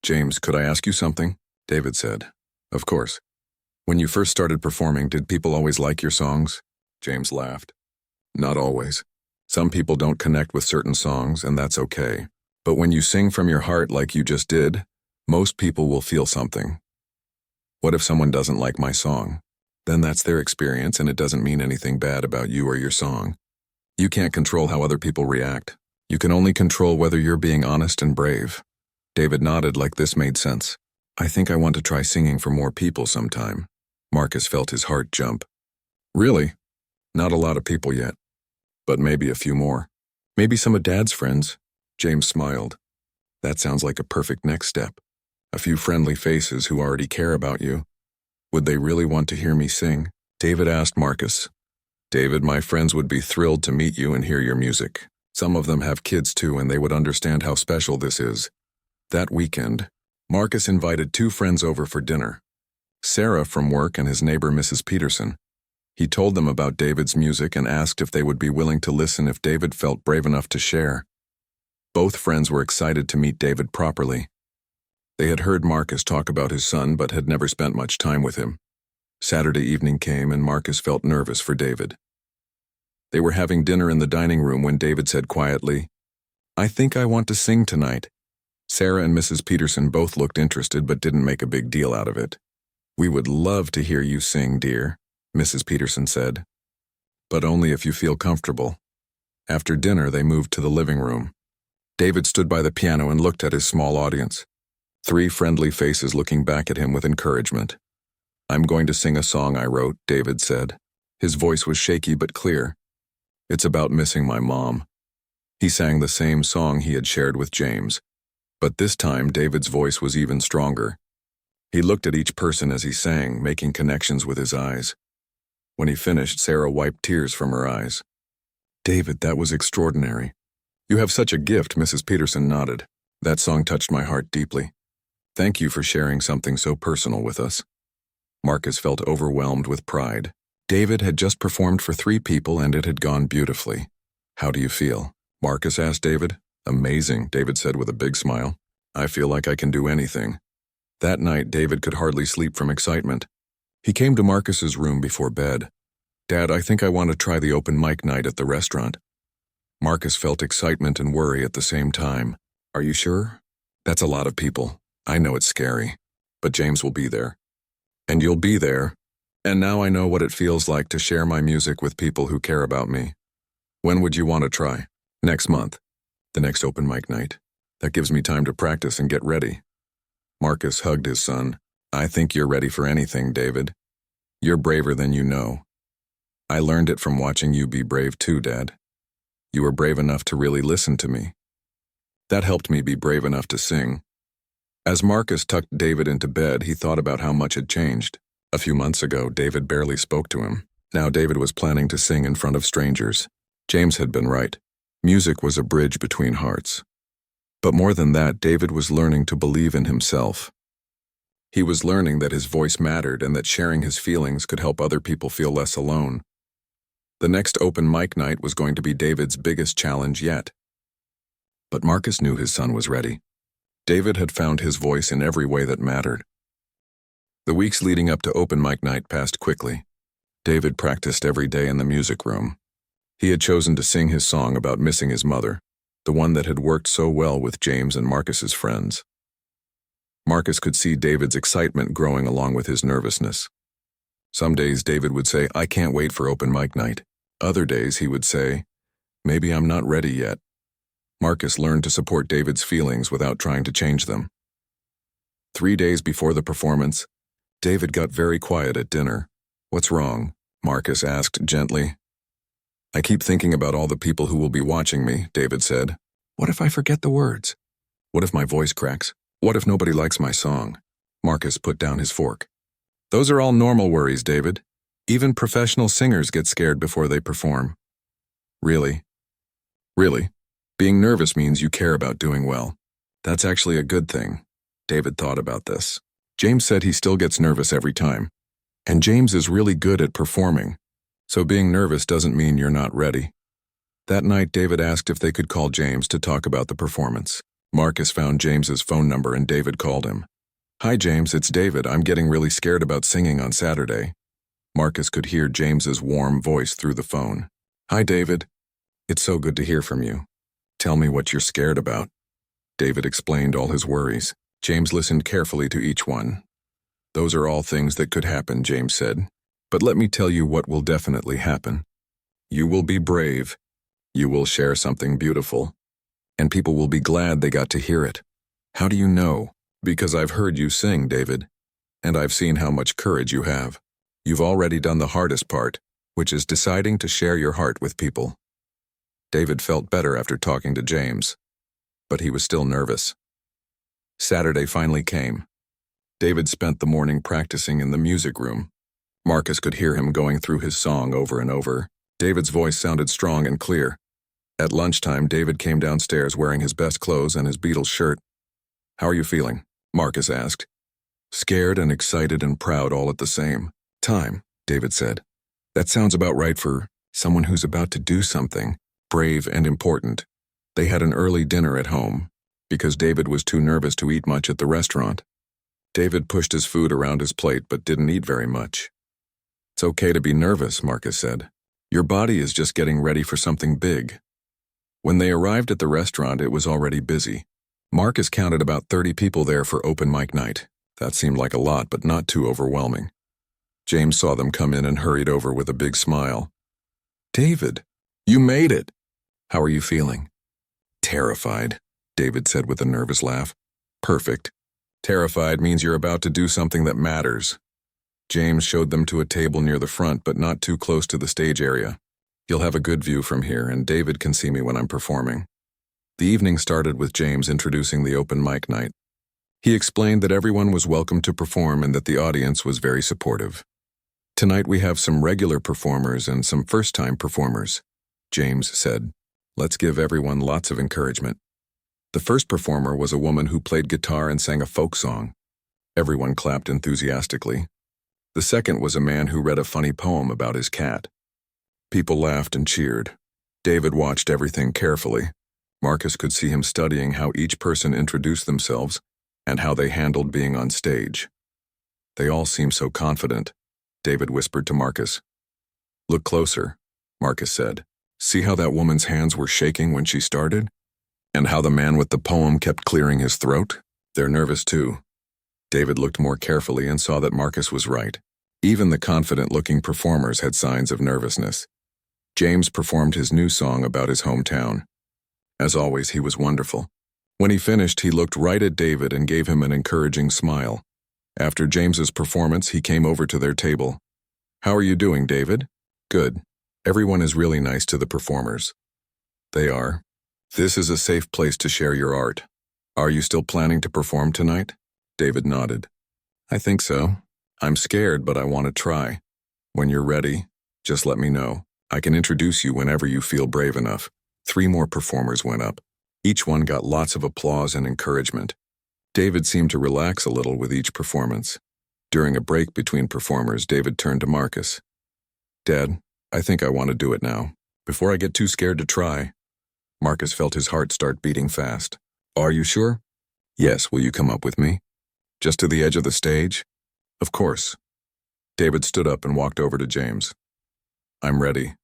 James, could I ask you something? David said. Of course. When you first started performing, did people always like your songs? James laughed. Not always. Some people don't connect with certain songs, and that's okay. But when you sing from your heart like you just did, most people will feel something. What if someone doesn't like my song? Then that's their experience, and it doesn't mean anything bad about you or your song. You can't control how other people react. You can only control whether you're being honest and brave. David nodded like this made sense. I think I want to try singing for more people sometime. Marcus felt his heart jump. Really? Not a lot of people yet. But maybe a few more. Maybe some of Dad's friends. James smiled. That sounds like a perfect next step. A few friendly faces who already care about you. Would they really want to hear me sing? David asked Marcus. David, my friends would be thrilled to meet you and hear your music. Some of them have kids too, and they would understand how special this is. That weekend, Marcus invited 2 friends over for dinner. Sarah from work and his neighbor Mrs. Peterson. He told them about David's music and asked if they would be willing to listen if David felt brave enough to share. Both friends were excited to meet David properly. They had heard Marcus talk about his son but had never spent much time with him. Saturday evening came and Marcus felt nervous for David. They were having dinner in the dining room when David said quietly, I think I want to sing tonight. Sarah and Mrs. Peterson both looked interested but didn't make a big deal out of it. We would love to hear you sing, dear, Mrs. Peterson said. But only if you feel comfortable. After dinner, they moved to the living room. David stood by the piano and looked at his small audience. 3 friendly faces looking back at him with encouragement. I'm going to sing a song I wrote, David said. His voice was shaky but clear. It's about missing my mom. He sang the same song he had shared with James. But this time, David's voice was even stronger. He looked at each person as he sang, making connections with his eyes. When he finished, Sarah wiped tears from her eyes. David, that was extraordinary. You have such a gift, Mrs. Peterson nodded. That song touched my heart deeply. Thank you for sharing something so personal with us. Marcus felt overwhelmed with pride. David had just performed for 3 people and it had gone beautifully. How do you feel? Marcus asked David. Amazing, David said with a big smile. I feel like I can do anything. That night, David could hardly sleep from excitement. He came to Marcus's room before bed. Dad, I think I want to try the open mic night at the restaurant. Marcus felt excitement and worry at the same time. Are you sure? That's a lot of people. I know it's scary. But James will be there. And you'll be there. And now I know what it feels like to share my music with people who care about me. When would you want to try? Next month. The next open mic night. That gives me time to practice and get ready. Marcus hugged his son. I think you're ready for anything, David. You're braver than you know. I learned it from watching you be brave too, Dad. You were brave enough to really listen to me. That helped me be brave enough to sing. As Marcus tucked David into bed, he thought about how much had changed. A few months ago, David barely spoke to him. Now David was planning to sing in front of strangers. James had been right. Music was a bridge between hearts. But more than that, David was learning to believe in himself. He was learning that his voice mattered and that sharing his feelings could help other people feel less alone. The next open mic night was going to be David's biggest challenge yet. But Marcus knew his son was ready. David had found his voice in every way that mattered. The weeks leading up to open mic night passed quickly. David practiced every day in the music room. He had chosen to sing his song about missing his mother, the one that had worked so well with James and Marcus's friends. Marcus could see David's excitement growing along with his nervousness. Some days David would say, I can't wait for open mic night. Other days he would say, maybe I'm not ready yet. Marcus learned to support David's feelings without trying to change them. 3 days before the performance, David got very quiet at dinner. What's wrong? Marcus asked gently. I keep thinking about all the people who will be watching me, David said. What if I forget the words? What if my voice cracks? What if nobody likes my song? Marcus put down his fork. Those are all normal worries, David. Even professional singers get scared before they perform. Really? Really? Being nervous means you care about doing well. That's actually a good thing. David thought about this. James said he still gets nervous every time. And James is really good at performing. So being nervous doesn't mean you're not ready. That night, David asked if they could call James to talk about the performance. Marcus found James's phone number and David called him. Hi James, it's David. I'm getting really scared about singing on Saturday. Marcus could hear James's warm voice through the phone. Hi David. It's so good to hear from you. Tell me what you're scared about. David explained all his worries. James listened carefully to each one. Those are all things that could happen, James said. But let me tell you what will definitely happen. You will be brave. You will share something beautiful. And people will be glad they got to hear it. How do you know? Because I've heard you sing, David. And I've seen how much courage you have. You've already done the hardest part, which is deciding to share your heart with people. David felt better after talking to James. But he was still nervous. Saturday finally came. David spent the morning practicing in the music room. Marcus could hear him going through his song over and over. David's voice sounded strong and clear. At lunchtime, David came downstairs wearing his best clothes and his Beatles shirt. How are you feeling? Marcus asked. Scared and excited and proud all at the same time, David said. That sounds about right for someone who's about to do something brave and important. They had an early dinner at home because David was too nervous to eat much at the restaurant. David pushed his food around his plate but didn't eat very much. It's okay to be nervous, Marcus said. Your body is just getting ready for something big. When they arrived at the restaurant, it was already busy. Marcus counted about 30 people there for open mic night. That seemed like a lot, but not too overwhelming. James saw them come in and hurried over with a big smile. David, you made it! How are you feeling? Terrified, David said with a nervous laugh. Perfect. Terrified means you're about to do something that matters. James showed them to a table near the front, but not too close to the stage area. You'll have a good view from here, and David can see me when I'm performing. The evening started with James introducing the open mic night. He explained that everyone was welcome to perform and that the audience was very supportive. Tonight we have some regular performers and some first-time performers, James said. Let's give everyone lots of encouragement. The first performer was a woman who played guitar and sang a folk song. Everyone clapped enthusiastically. The second was a man who read a funny poem about his cat. People laughed and cheered. David watched everything carefully. Marcus could see him studying how each person introduced themselves and how they handled being on stage. They all seemed so confident, David whispered to Marcus. Look closer, Marcus said. See how that woman's hands were shaking when she started? And how the man with the poem kept clearing his throat? They're nervous too. David looked more carefully and saw that Marcus was right. Even the confident-looking performers had signs of nervousness. James performed his new song about his hometown. As always, he was wonderful. When he finished, he looked right at David and gave him an encouraging smile. After James's performance, he came over to their table. How are you doing, David? Good. Everyone is really nice to the performers. They are. This is a safe place to share your art. Are you still planning to perform tonight? David nodded. I think so. I'm scared, but I want to try. When you're ready, just let me know. I can introduce you whenever you feel brave enough. 3 more performers went up. Each one got lots of applause and encouragement. David seemed to relax a little with each performance. During a break between performers, David turned to Marcus. Dad, I think I want to do it now. Before I get too scared to try. Marcus felt his heart start beating fast. Are you sure? Yes, will you come up with me? Just to the edge of the stage? Of course. David stood up and walked over to James. I'm ready,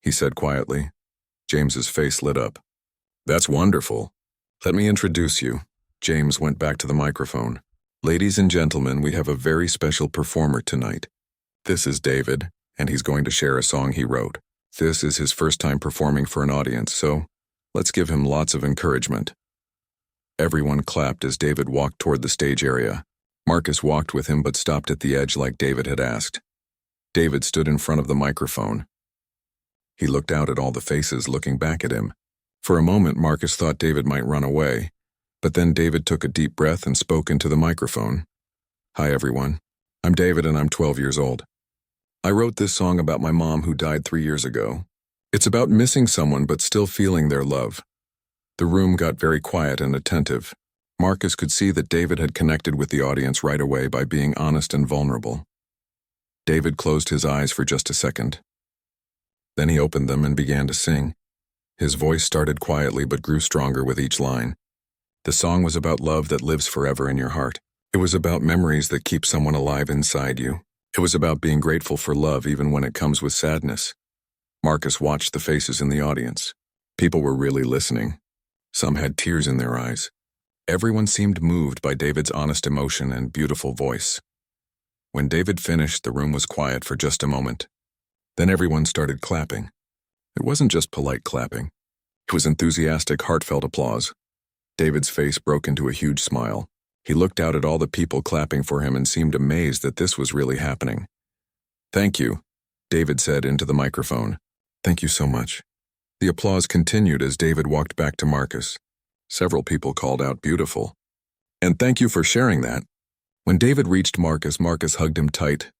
he said quietly. James's face lit up. That's wonderful. Let me introduce you. James went back to the microphone. Ladies and gentlemen, we have a very special performer tonight. This is David, and he's going to share a song he wrote. This is his first time performing for an audience, so let's give him lots of encouragement. Everyone clapped as David walked toward the stage area. Marcus walked with him but stopped at the edge like David had asked. David stood in front of the microphone. He looked out at all the faces looking back at him. For a moment, Marcus thought David might run away, But then David took a deep breath and spoke into the microphone. "Hi everyone. I'm David and I'm 12 years old. I wrote this song about my mom who died 3 years ago. It's about missing someone but still feeling their love." The room got very quiet and attentive. Marcus could see that David had connected with the audience right away by being honest and vulnerable. David closed his eyes for just a second. Then he opened them and began to sing. His voice started quietly but grew stronger with each line. The song was about love that lives forever in your heart. It was about memories that keep someone alive inside you. It was about being grateful for love even when it comes with sadness. Marcus watched the faces in the audience. People were really listening. Some had tears in their eyes. Everyone seemed moved by David's honest emotion and beautiful voice. When David finished, the room was quiet for just a moment. Then everyone started clapping. It wasn't just polite clapping. It was enthusiastic, heartfelt applause. David's face broke into a huge smile. He looked out at all the people clapping for him and seemed amazed that this was really happening. "Thank you," David said into the microphone. "Thank you so much." The applause continued as David walked back to Marcus. Several people called out, "Beautiful." "And thank you for sharing that." When David reached Marcus, Marcus hugged him tight.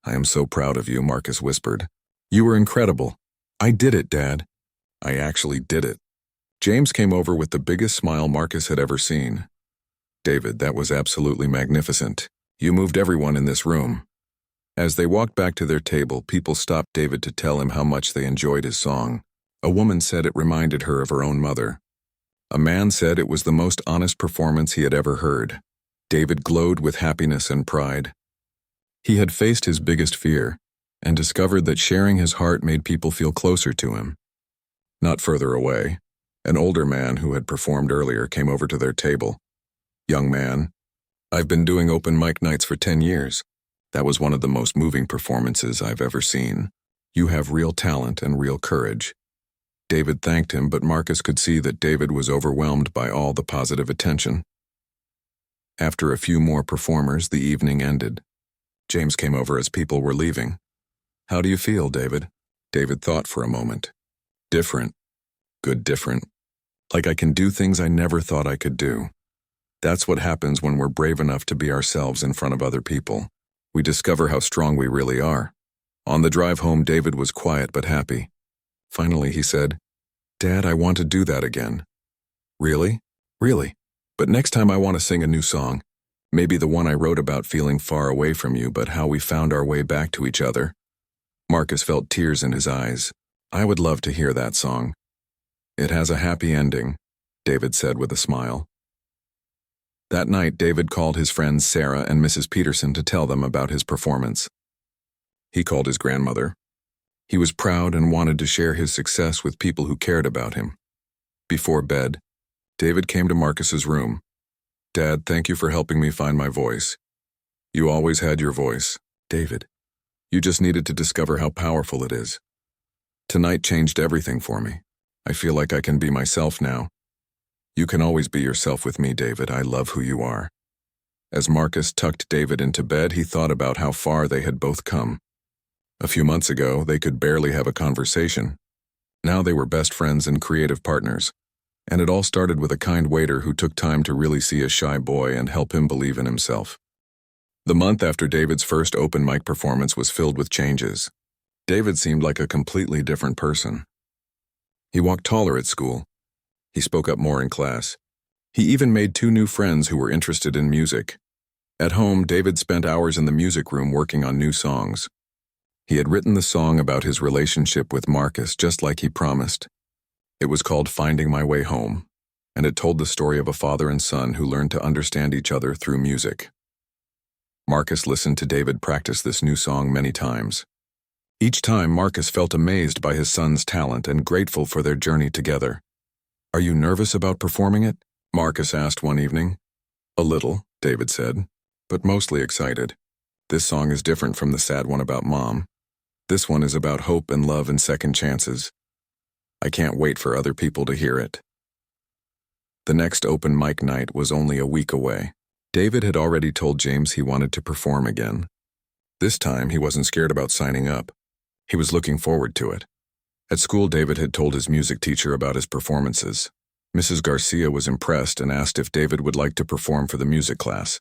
"I am so proud of you," Marcus whispered. "You were incredible." "I did it, Dad. I actually did it." James came over with the biggest smile Marcus had ever seen. "David, that was absolutely magnificent. You moved everyone in this room." As they walked back to their table, people stopped David to tell him how much they enjoyed his song. A woman said it reminded her of her own mother. A man said it was the most honest performance he had ever heard. David glowed with happiness and pride. He had faced his biggest fear and discovered that sharing his heart made people feel closer to him. Not further away, an older man who had performed earlier came over to their table. "Young man, I've been doing open mic nights for 10 years. That was one of the most moving performances I've ever seen. You have real talent and real courage." David thanked him, but Marcus could see that David was overwhelmed by all the positive attention. After a few more performers, the evening ended. James came over as people were leaving. "How do you feel, David?" David thought for a moment. "Different. Good different. Like I can do things I never thought I could do." That's what happens when we're brave enough to be ourselves in front of other people. We discover how strong we really are. On the drive home, David was quiet but happy. Finally, he said, "Dad, I want to do that again." "Really?" "Really. But next time I want to sing a new song. Maybe the one I wrote about feeling far away from you, but how we found our way back to each other." Marcus felt tears in his eyes. "I would love to hear that song." "It has a happy ending," David said with a smile. That night, David called his friends Sarah and Mrs. Peterson to tell them about his performance. He called his grandmother. He was proud and wanted to share his success with people who cared about him. Before bed, David came to Marcus's room. "Dad, thank you for helping me find my voice. You always had your voice, David. You just needed to discover how powerful it is. Tonight changed everything for me. I feel like I can be myself now. You can always be yourself with me, David. I love who you are." As Marcus tucked David into bed, he thought about how far they had both come. A few months ago, they could barely have a conversation. Now they were best friends and creative partners. And it all started with a kind waiter who took time to really see a shy boy and help him believe in himself. The month after David's first open mic performance was filled with changes. David seemed like a completely different person. He walked taller at school. He spoke up more in class. He even made 2 new friends who were interested in music. At home, David spent hours in the music room working on new songs. He had written the song about his relationship with Marcus just like he promised. It was called "Finding My Way Home," and it told the story of a father and son who learned to understand each other through music. Marcus listened to David practice this new song many times. Each time, Marcus felt amazed by his son's talent and grateful for their journey together. "Are you nervous about performing it?" Marcus asked one evening. "A little," David said, "but mostly excited. This song is different from the sad one about Mom. This one is about hope and love and second chances. I can't wait for other people to hear it." The next open mic night was only a week away. David had already told James he wanted to perform again. This time, he wasn't scared about signing up. He was looking forward to it. At school, David had told his music teacher about his performances. Mrs. Garcia was impressed and asked if David would like to perform for the music class.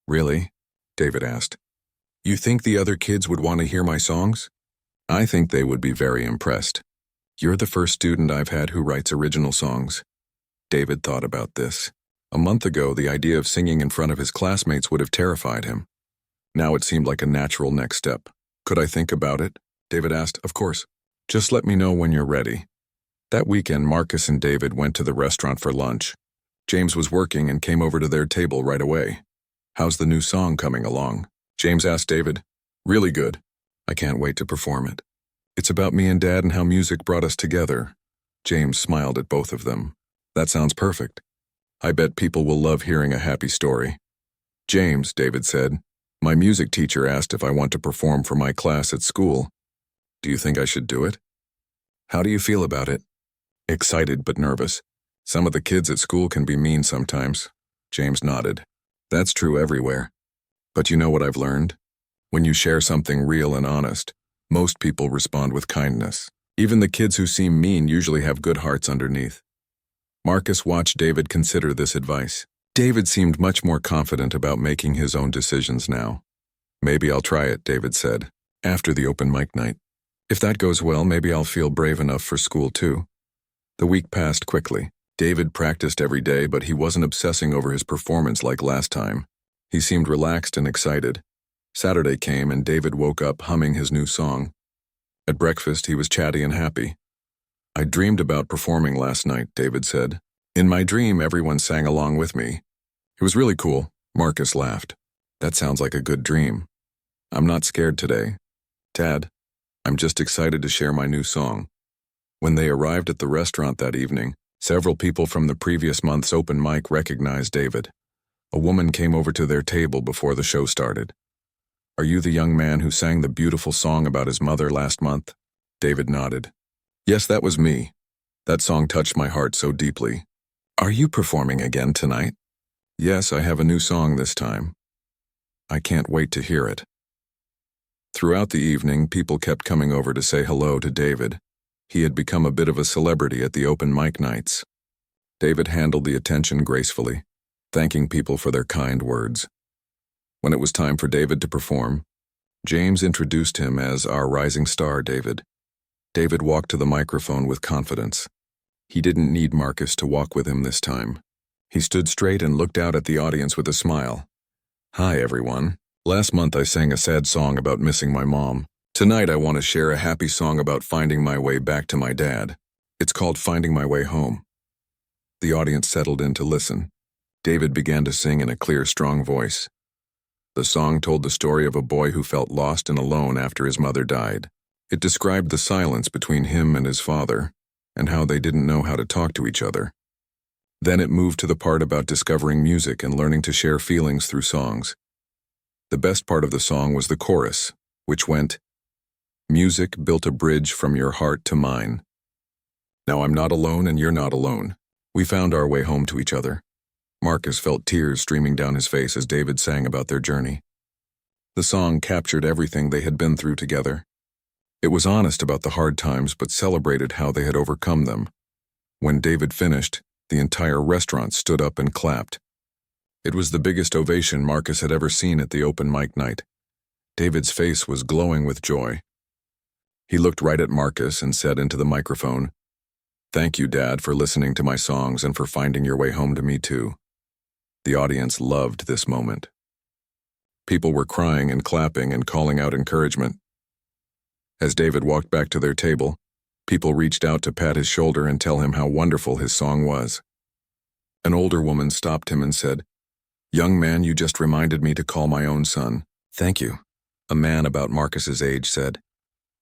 Really? David asked. You think the other kids would want to hear my songs? I think they would be very impressed. You're the first student I've had who writes original songs. David thought about this. A month ago, the idea of singing in front of his classmates would have terrified him. Now it seemed like a natural next step. Could I think about it? David asked. Of course. Just let me know when you're ready. That weekend, Marcus and David went to the restaurant for lunch. James was working and came over to their table right away. How's the new song coming along? James asked David. Really good. I can't wait to perform it. It's about me and Dad and how music brought us together. James smiled at both of them. That sounds perfect. I bet people will love hearing a happy story. James, David said, my music teacher asked if I want to perform for my class at school. Do you think I should do it? How do you feel about it? Excited but nervous. Some of the kids at school can be mean sometimes. James nodded. That's true everywhere. But you know what I've learned? When you share something real and honest, most people respond with kindness. Even the kids who seem mean usually have good hearts underneath. Marcus watched David consider this advice. David seemed much more confident about making his own decisions now. Maybe I'll try it, David said, after the open mic night. If that goes well, maybe I'll feel brave enough for school too. The week passed quickly. David practiced every day, but he wasn't obsessing over his performance like last time. He seemed relaxed and excited. Saturday came and David woke up humming his new song. At breakfast, he was chatty and happy. I dreamed about performing last night, David said. In my dream, everyone sang along with me. It was really cool. Marcus laughed. That sounds like a good dream. I'm not scared today. Dad, I'm just excited to share my new song. When they arrived at the restaurant that evening, several people from the previous month's open mic recognized David. A woman came over to their table before the show started. Are you the young man who sang the beautiful song about his mother last month? David nodded. Yes, that was me. That song touched my heart so deeply. Are you performing again tonight? Yes, I have a new song this time. I can't wait to hear it. Throughout the evening, people kept coming over to say hello to David. He had become a bit of a celebrity at the open mic nights. David handled the attention gracefully, thanking people for their kind words. When it was time for David to perform, James introduced him as our rising star, David. David walked to the microphone with confidence. He didn't need Marcus to walk with him this time. He stood straight and looked out at the audience with a smile. Hi, everyone. Last month I sang a sad song about missing my mom. Tonight I want to share a happy song about finding my way back to my dad. It's called Finding My Way Home. The audience settled in to listen. David began to sing in a clear, strong voice. The song told the story of a boy who felt lost and alone after his mother died. It described the silence between him and his father, and how they didn't know how to talk to each other. Then it moved to the part about discovering music and learning to share feelings through songs. The best part of the song was the chorus, which went, Music built a bridge from your heart to mine. Now I'm not alone and you're not alone. We found our way home to each other. Marcus felt tears streaming down his face as David sang about their journey. The song captured everything they had been through together. It was honest about the hard times but celebrated how they had overcome them. When David finished, the entire restaurant stood up and clapped. It was the biggest ovation Marcus had ever seen at the open mic night. David's face was glowing with joy. He looked right at Marcus and said into the microphone, Thank you, Dad, for listening to my songs and for finding your way home to me too. The audience loved this moment. People were crying and clapping and calling out encouragement. As David walked back to their table, people reached out to pat his shoulder and tell him how wonderful his song was. An older woman stopped him and said, Young man, you just reminded me to call my own son. Thank you. A man about Marcus's age said,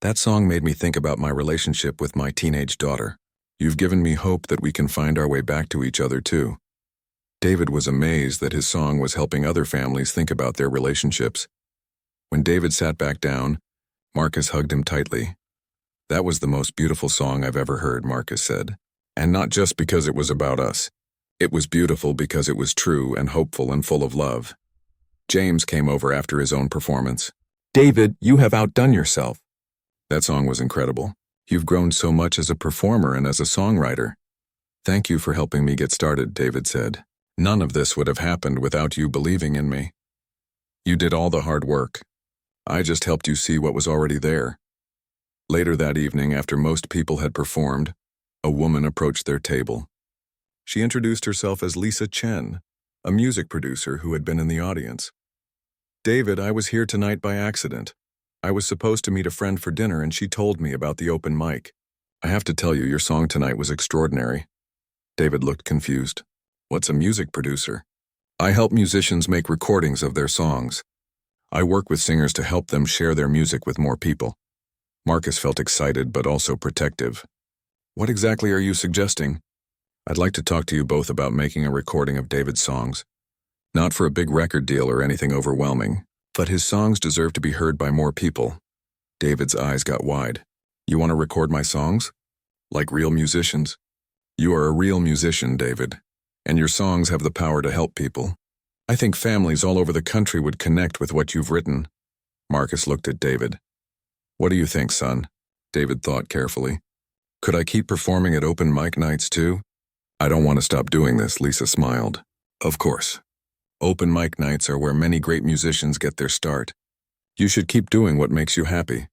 That song made me think about my relationship with my teenage daughter. You've given me hope that we can find our way back to each other too. David was amazed that his song was helping other families think about their relationships. When David sat back down, Marcus hugged him tightly. That was the most beautiful song I've ever heard, Marcus said. And not just because it was about us. It was beautiful because it was true and hopeful and full of love. James came over after his own performance. David, you have outdone yourself. That song was incredible. You've grown so much as a performer and as a songwriter. Thank you for helping me get started, David said. None of this would have happened without you believing in me. You did all the hard work. I just helped you see what was already there. Later that evening, after most people had performed, a woman approached their table. She introduced herself as Lisa Chen, a music producer who had been in the audience. David, I was here tonight by accident. I was supposed to meet a friend for dinner and she told me about the open mic. I have to tell you, your song tonight was extraordinary. David looked confused. What's a music producer? I help musicians make recordings of their songs. I work with singers to help them share their music with more people. Marcus felt excited but also protective. What exactly are you suggesting? I'd like to talk to you both about making a recording of David's songs. Not for a big record deal or anything overwhelming, but his songs deserve to be heard by more people. David's eyes got wide. You want to record my songs? Like real musicians? You are a real musician, David, and your songs have the power to help people. I think families all over the country would connect with what you've written. Marcus looked at David. What do you think, son? David thought carefully. Could I keep performing at open mic nights too? I don't want to stop doing this, Lisa smiled. Of course. Open mic nights are where many great musicians get their start. You should keep doing what makes you happy.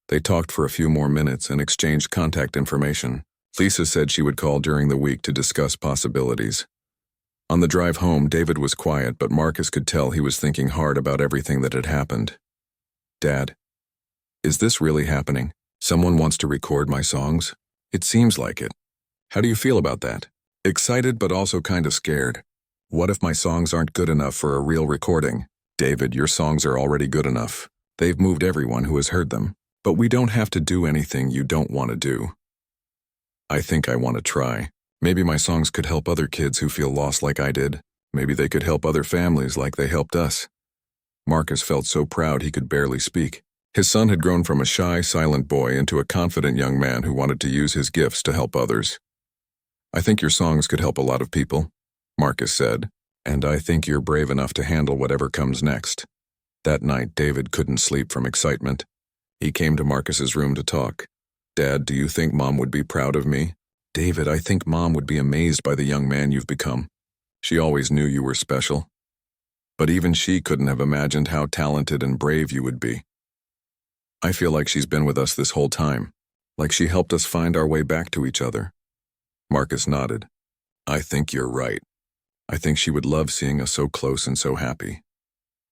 They talked for a few more minutes and exchanged contact information. Lisa said she would call during the week to discuss possibilities. On the drive home, David was quiet, but Marcus could tell he was thinking hard about everything that had happened. Dad, is this really happening? Someone wants to record my songs? It seems like it. How do you feel about that? Excited, but also kind of scared. What if my songs aren't good enough for a real recording? David, your songs are already good enough. They've moved everyone who has heard them. But we don't have to do anything you don't want to do. I think I want to try. Maybe my songs could help other kids who feel lost like I did. Maybe they could help other families like they helped us. Marcus felt so proud he could barely speak. His son had grown from a shy, silent boy into a confident young man who wanted to use his gifts to help others. I think your songs could help a lot of people, Marcus said, and I think you're brave enough to handle whatever comes next. That night, David couldn't sleep from excitement. He came to Marcus's room to talk. Dad, do you think Mom would be proud of me? David, I think Mom would be amazed by the young man you've become. She always knew you were special. But even she couldn't have imagined how talented and brave you would be. I feel like she's been with us this whole time, like she helped us find our way back to each other. Marcus nodded. I think you're right. I think she would love seeing us so close and so happy.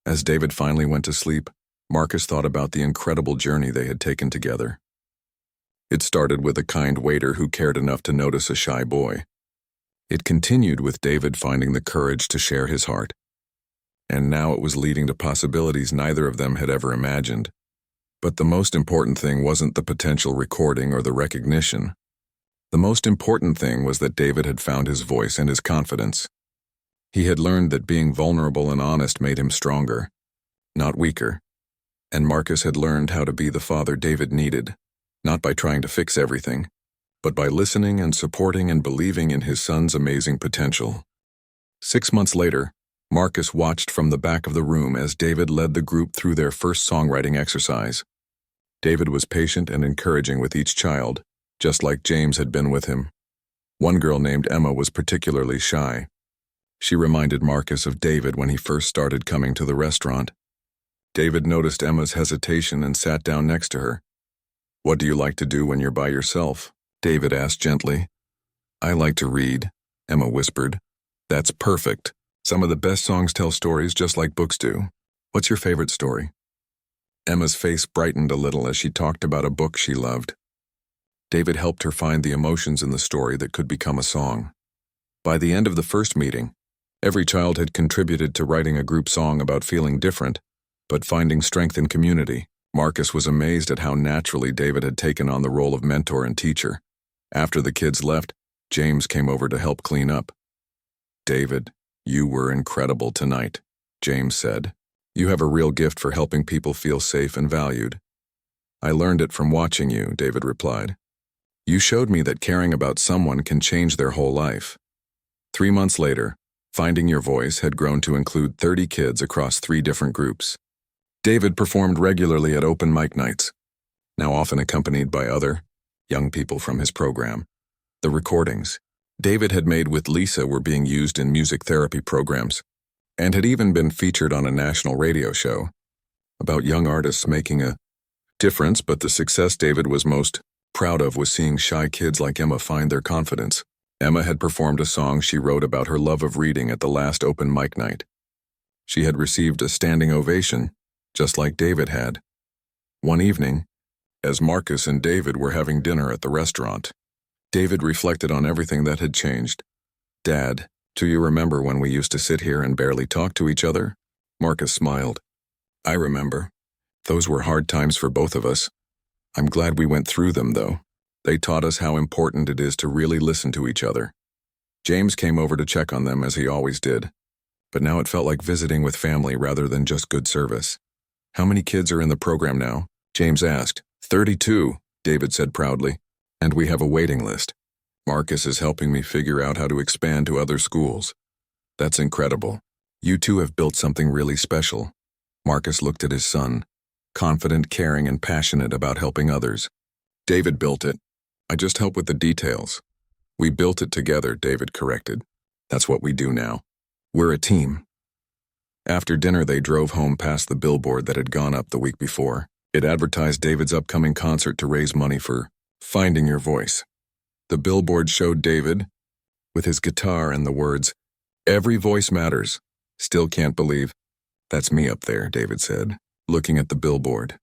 As David finally went to sleep, Marcus thought about the incredible journey they had taken together. It started with a kind waiter who cared enough to notice a shy boy. It continued with David finding the courage to share his heart. And now it was leading to possibilities neither of them had ever imagined. But the most important thing wasn't the potential recording or the recognition. The most important thing was that David had found his voice and his confidence. He had learned that being vulnerable and honest made him stronger, not weaker. And Marcus had learned how to be the father David needed, not by trying to fix everything, but by listening and supporting and believing in his son's amazing potential. 6 months later, Marcus watched from the back of the room as David led the group through their first songwriting exercise. David was patient and encouraging with each child, just like James had been with him. One girl named Emma was particularly shy. She reminded Marcus of David when he first started coming to the restaurant. David noticed Emma's hesitation and sat down next to her. What do you like to do when you're by yourself? David asked gently. I like to read, Emma whispered. That's perfect. Some of the best songs tell stories just like books do. What's your favorite story? Emma's face brightened a little as she talked about a book she loved. David helped her find the emotions in the story that could become a song. By the end of the first meeting, every child had contributed to writing a group song about feeling different, but finding strength in community. Marcus was amazed at how naturally David had taken on the role of mentor and teacher. After the kids left, James came over to help clean up. David, you were incredible tonight, James said. You have a real gift for helping people feel safe and valued. I learned it from watching you, David replied. You showed me that caring about someone can change their whole life. 3 months later, Finding Your Voice had grown to include 30 kids across 3 different groups. David performed regularly at open mic nights, now often accompanied by other young people from his program. The recordings, David had made with Lisa were being used in music therapy programs, and had even been featured on a national radio show about young artists making a difference. But the success David was most proud of was seeing shy kids like Emma find their confidence. Emma had performed a song she wrote about her love of reading at the last open mic night. She had received a standing ovation, just like David had. One evening, as Marcus and David were having dinner at the restaurant, David reflected on everything that had changed. "Dad, do you remember when we used to sit here and barely talk to each other?" Marcus smiled. "I remember. Those were hard times for both of us. I'm glad we went through them, though. They taught us how important it is to really listen to each other." James came over to check on them as he always did, but now it felt like visiting with family rather than just good service. "How many kids are in the program now?" James asked. 32, David said proudly, "and we have a waiting list. Marcus is helping me figure out how to expand to other schools." "That's incredible. You two have built something really special." Marcus looked at his son, confident, caring, and passionate about helping others. "David built it. I just help with the details." "We built it together," David corrected. "That's what we do now. We're a team." After dinner, they drove home past the billboard that had gone up the week before. It advertised David's upcoming concert to raise money for Finding Your Voice. The billboard showed David with his guitar and the words, "Every voice matters. Still can't believe." "That's me up there," David said, looking at the billboard.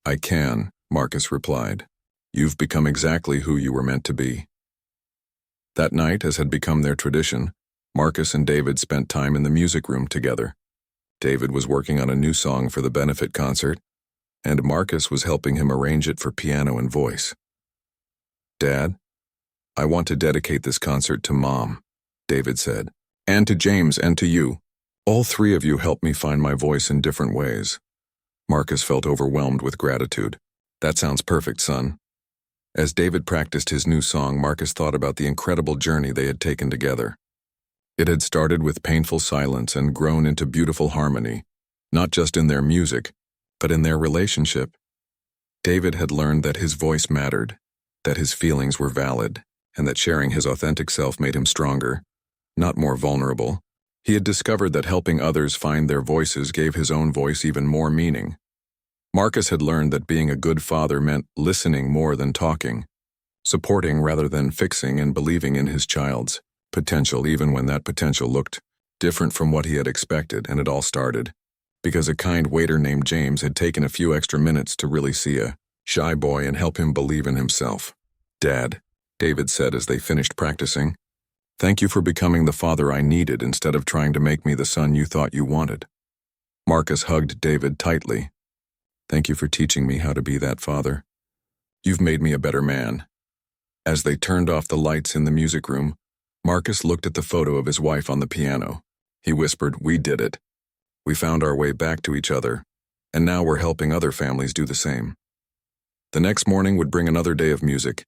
"I can," Marcus replied. "You've become exactly who you were meant to be." That night, as had become their tradition, Marcus and David spent time in the music room together. David was working on a new song for the benefit concert, and Marcus was helping him arrange it for piano and voice. "Dad, I want to dedicate this concert to Mom," David said, "and to James and to you. All three of you helped me find my voice in different ways." Marcus felt overwhelmed with gratitude. "That sounds perfect, son." As David practiced his new song, Marcus thought about the incredible journey they had taken together. It had started with painful silence and grown into beautiful harmony, not just in their music, but in their relationship. David had learned that his voice mattered, that his feelings were valid, and that sharing his authentic self made him stronger, not more vulnerable. He had discovered that helping others find their voices gave his own voice even more meaning. Marcus had learned that being a good father meant listening more than talking, supporting rather than fixing, and believing in his child's potential even when that potential looked different from what he had expected. And it all started because a kind waiter named James had taken a few extra minutes to really see a shy boy and help him believe in himself. "Dad," David said as they finished practicing, "thank you for becoming the father I needed instead of trying to make me the son you thought you wanted." Marcus hugged David tightly. "Thank you for teaching me how to be that father. You've made me a better man." As they turned off the lights in the music room, Marcus looked at the photo of his wife on the piano. He whispered, "We did it. We found our way back to each other, and now we're helping other families do the same." The next morning would bring another day of music,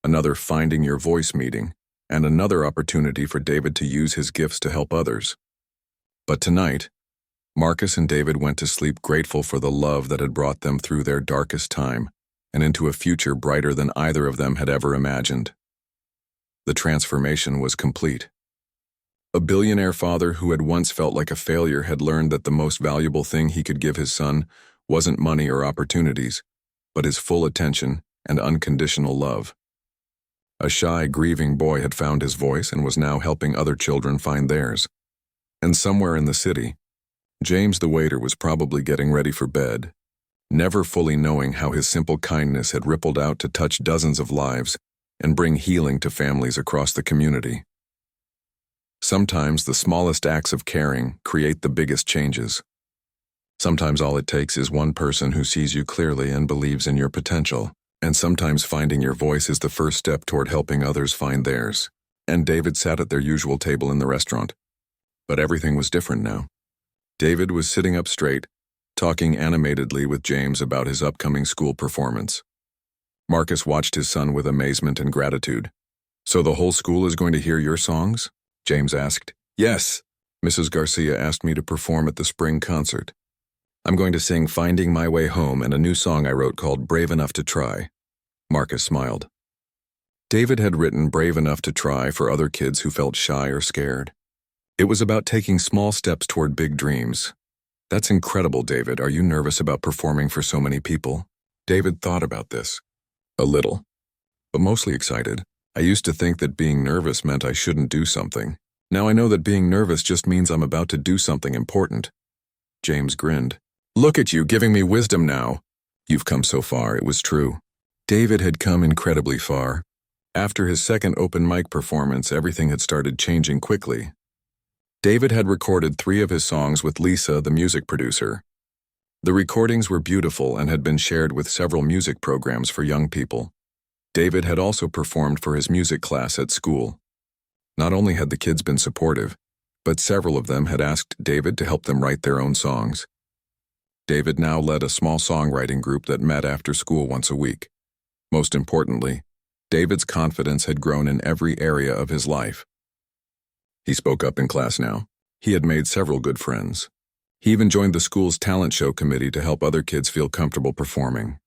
another Finding Your Voice meeting, and another opportunity for David to use his gifts to help others. But tonight, Marcus and David went to sleep grateful for the love that had brought them through their darkest time and into a future brighter than either of them had ever imagined. The transformation was complete. A billionaire father who had once felt like a failure had learned that the most valuable thing he could give his son wasn't money or opportunities, but his full attention and unconditional love. A shy, grieving boy had found his voice and was now helping other children find theirs. And somewhere in the city, James the waiter was probably getting ready for bed, never fully knowing how his simple kindness had rippled out to touch dozens of lives and bring healing to families across the community. Sometimes the smallest acts of caring create the biggest changes. Sometimes all it takes is one person who sees you clearly and believes in your potential, and sometimes finding your voice is the first step toward helping others find theirs. And David sat at their usual table in the restaurant. But everything was different now. David was sitting up straight, talking animatedly with James about his upcoming school performance. Marcus watched his son with amazement and gratitude. "So the whole school is going to hear your songs?" James asked. "Yes. Mrs. Garcia asked me to perform at the spring concert. I'm going to sing Finding My Way Home and a new song I wrote called Brave Enough to Try." Marcus smiled. David had written Brave Enough to Try for other kids who felt shy or scared. It was about taking small steps toward big dreams. That's incredible, David. Are you nervous about performing for so many people? David thought about this. A little, but mostly excited. I used to think that being nervous meant I shouldn't do something. Now I know that being nervous just means I'm about to do something important. James grinned. Look at you, giving me wisdom now. You've come so far. It was true. David had come incredibly far. After his second open mic performance, everything had started changing quickly. David had recorded 3 of his songs with Lisa, the music producer. The recordings were beautiful and had been shared with several music programs for young people. David had also performed for his music class at school. Not only had the kids been supportive, but several of them had asked David to help them write their own songs. David now led a small songwriting group that met after school once a week. Most importantly, David's confidence had grown in every area of his life. He spoke up in class now. He had made several good friends. He even joined the school's talent show committee to help other kids feel comfortable performing.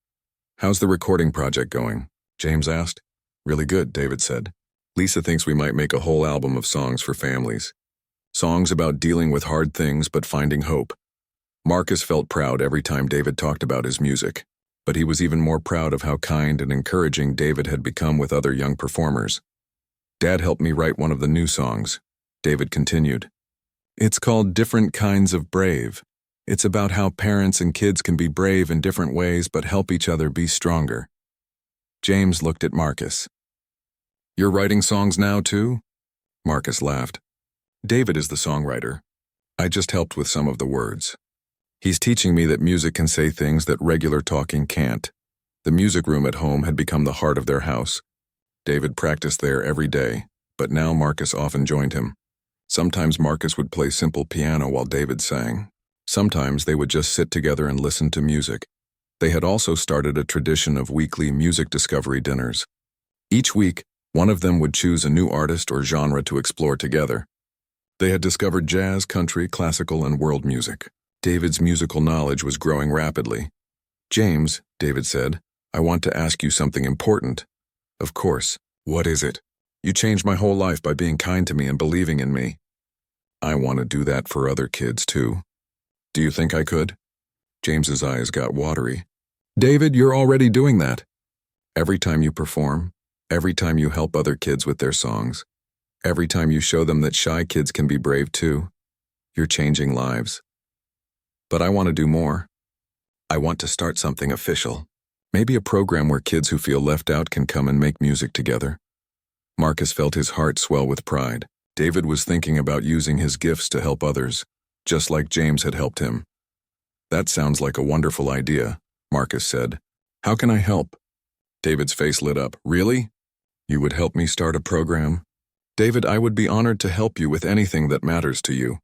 How's the recording project going? James asked. Really good, David said. Lisa thinks we might make a whole album of songs for families. Songs about dealing with hard things but finding hope. Marcus felt proud every time David talked about his music, but he was even more proud of how kind and encouraging David had become with other young performers. Dad helped me write one of the new songs, David continued. It's called Different Kinds of Brave. It's about how parents and kids can be brave in different ways but help each other be stronger. James looked at Marcus. You're writing songs now too? Marcus laughed. David is the songwriter. I just helped with some of the words. He's teaching me that music can say things that regular talking can't. The music room at home had become the heart of their house. David practiced there every day, but now Marcus often joined him. Sometimes Marcus would play simple piano while David sang. Sometimes they would just sit together and listen to music. They had also started a tradition of weekly music discovery dinners. Each week, one of them would choose a new artist or genre to explore together. They had discovered jazz, country, classical, and world music. David's musical knowledge was growing rapidly. James, David said, I want to ask you something important. Of course. What is it? You changed my whole life by being kind to me and believing in me. I want to do that for other kids too. Do you think I could? James's eyes got watery. David, you're already doing that. Every time you perform, every time you help other kids with their songs, every time you show them that shy kids can be brave too, you're changing lives. But I want to do more. I want to start something official. Maybe a program where kids who feel left out can come and make music together. Marcus felt his heart swell with pride. David was thinking about using his gifts to help others, just like James had helped him. That sounds like a wonderful idea, Marcus said. How can I help? David's face lit up. Really? You would help me start a program? David, I would be honored to help you with anything that matters to you.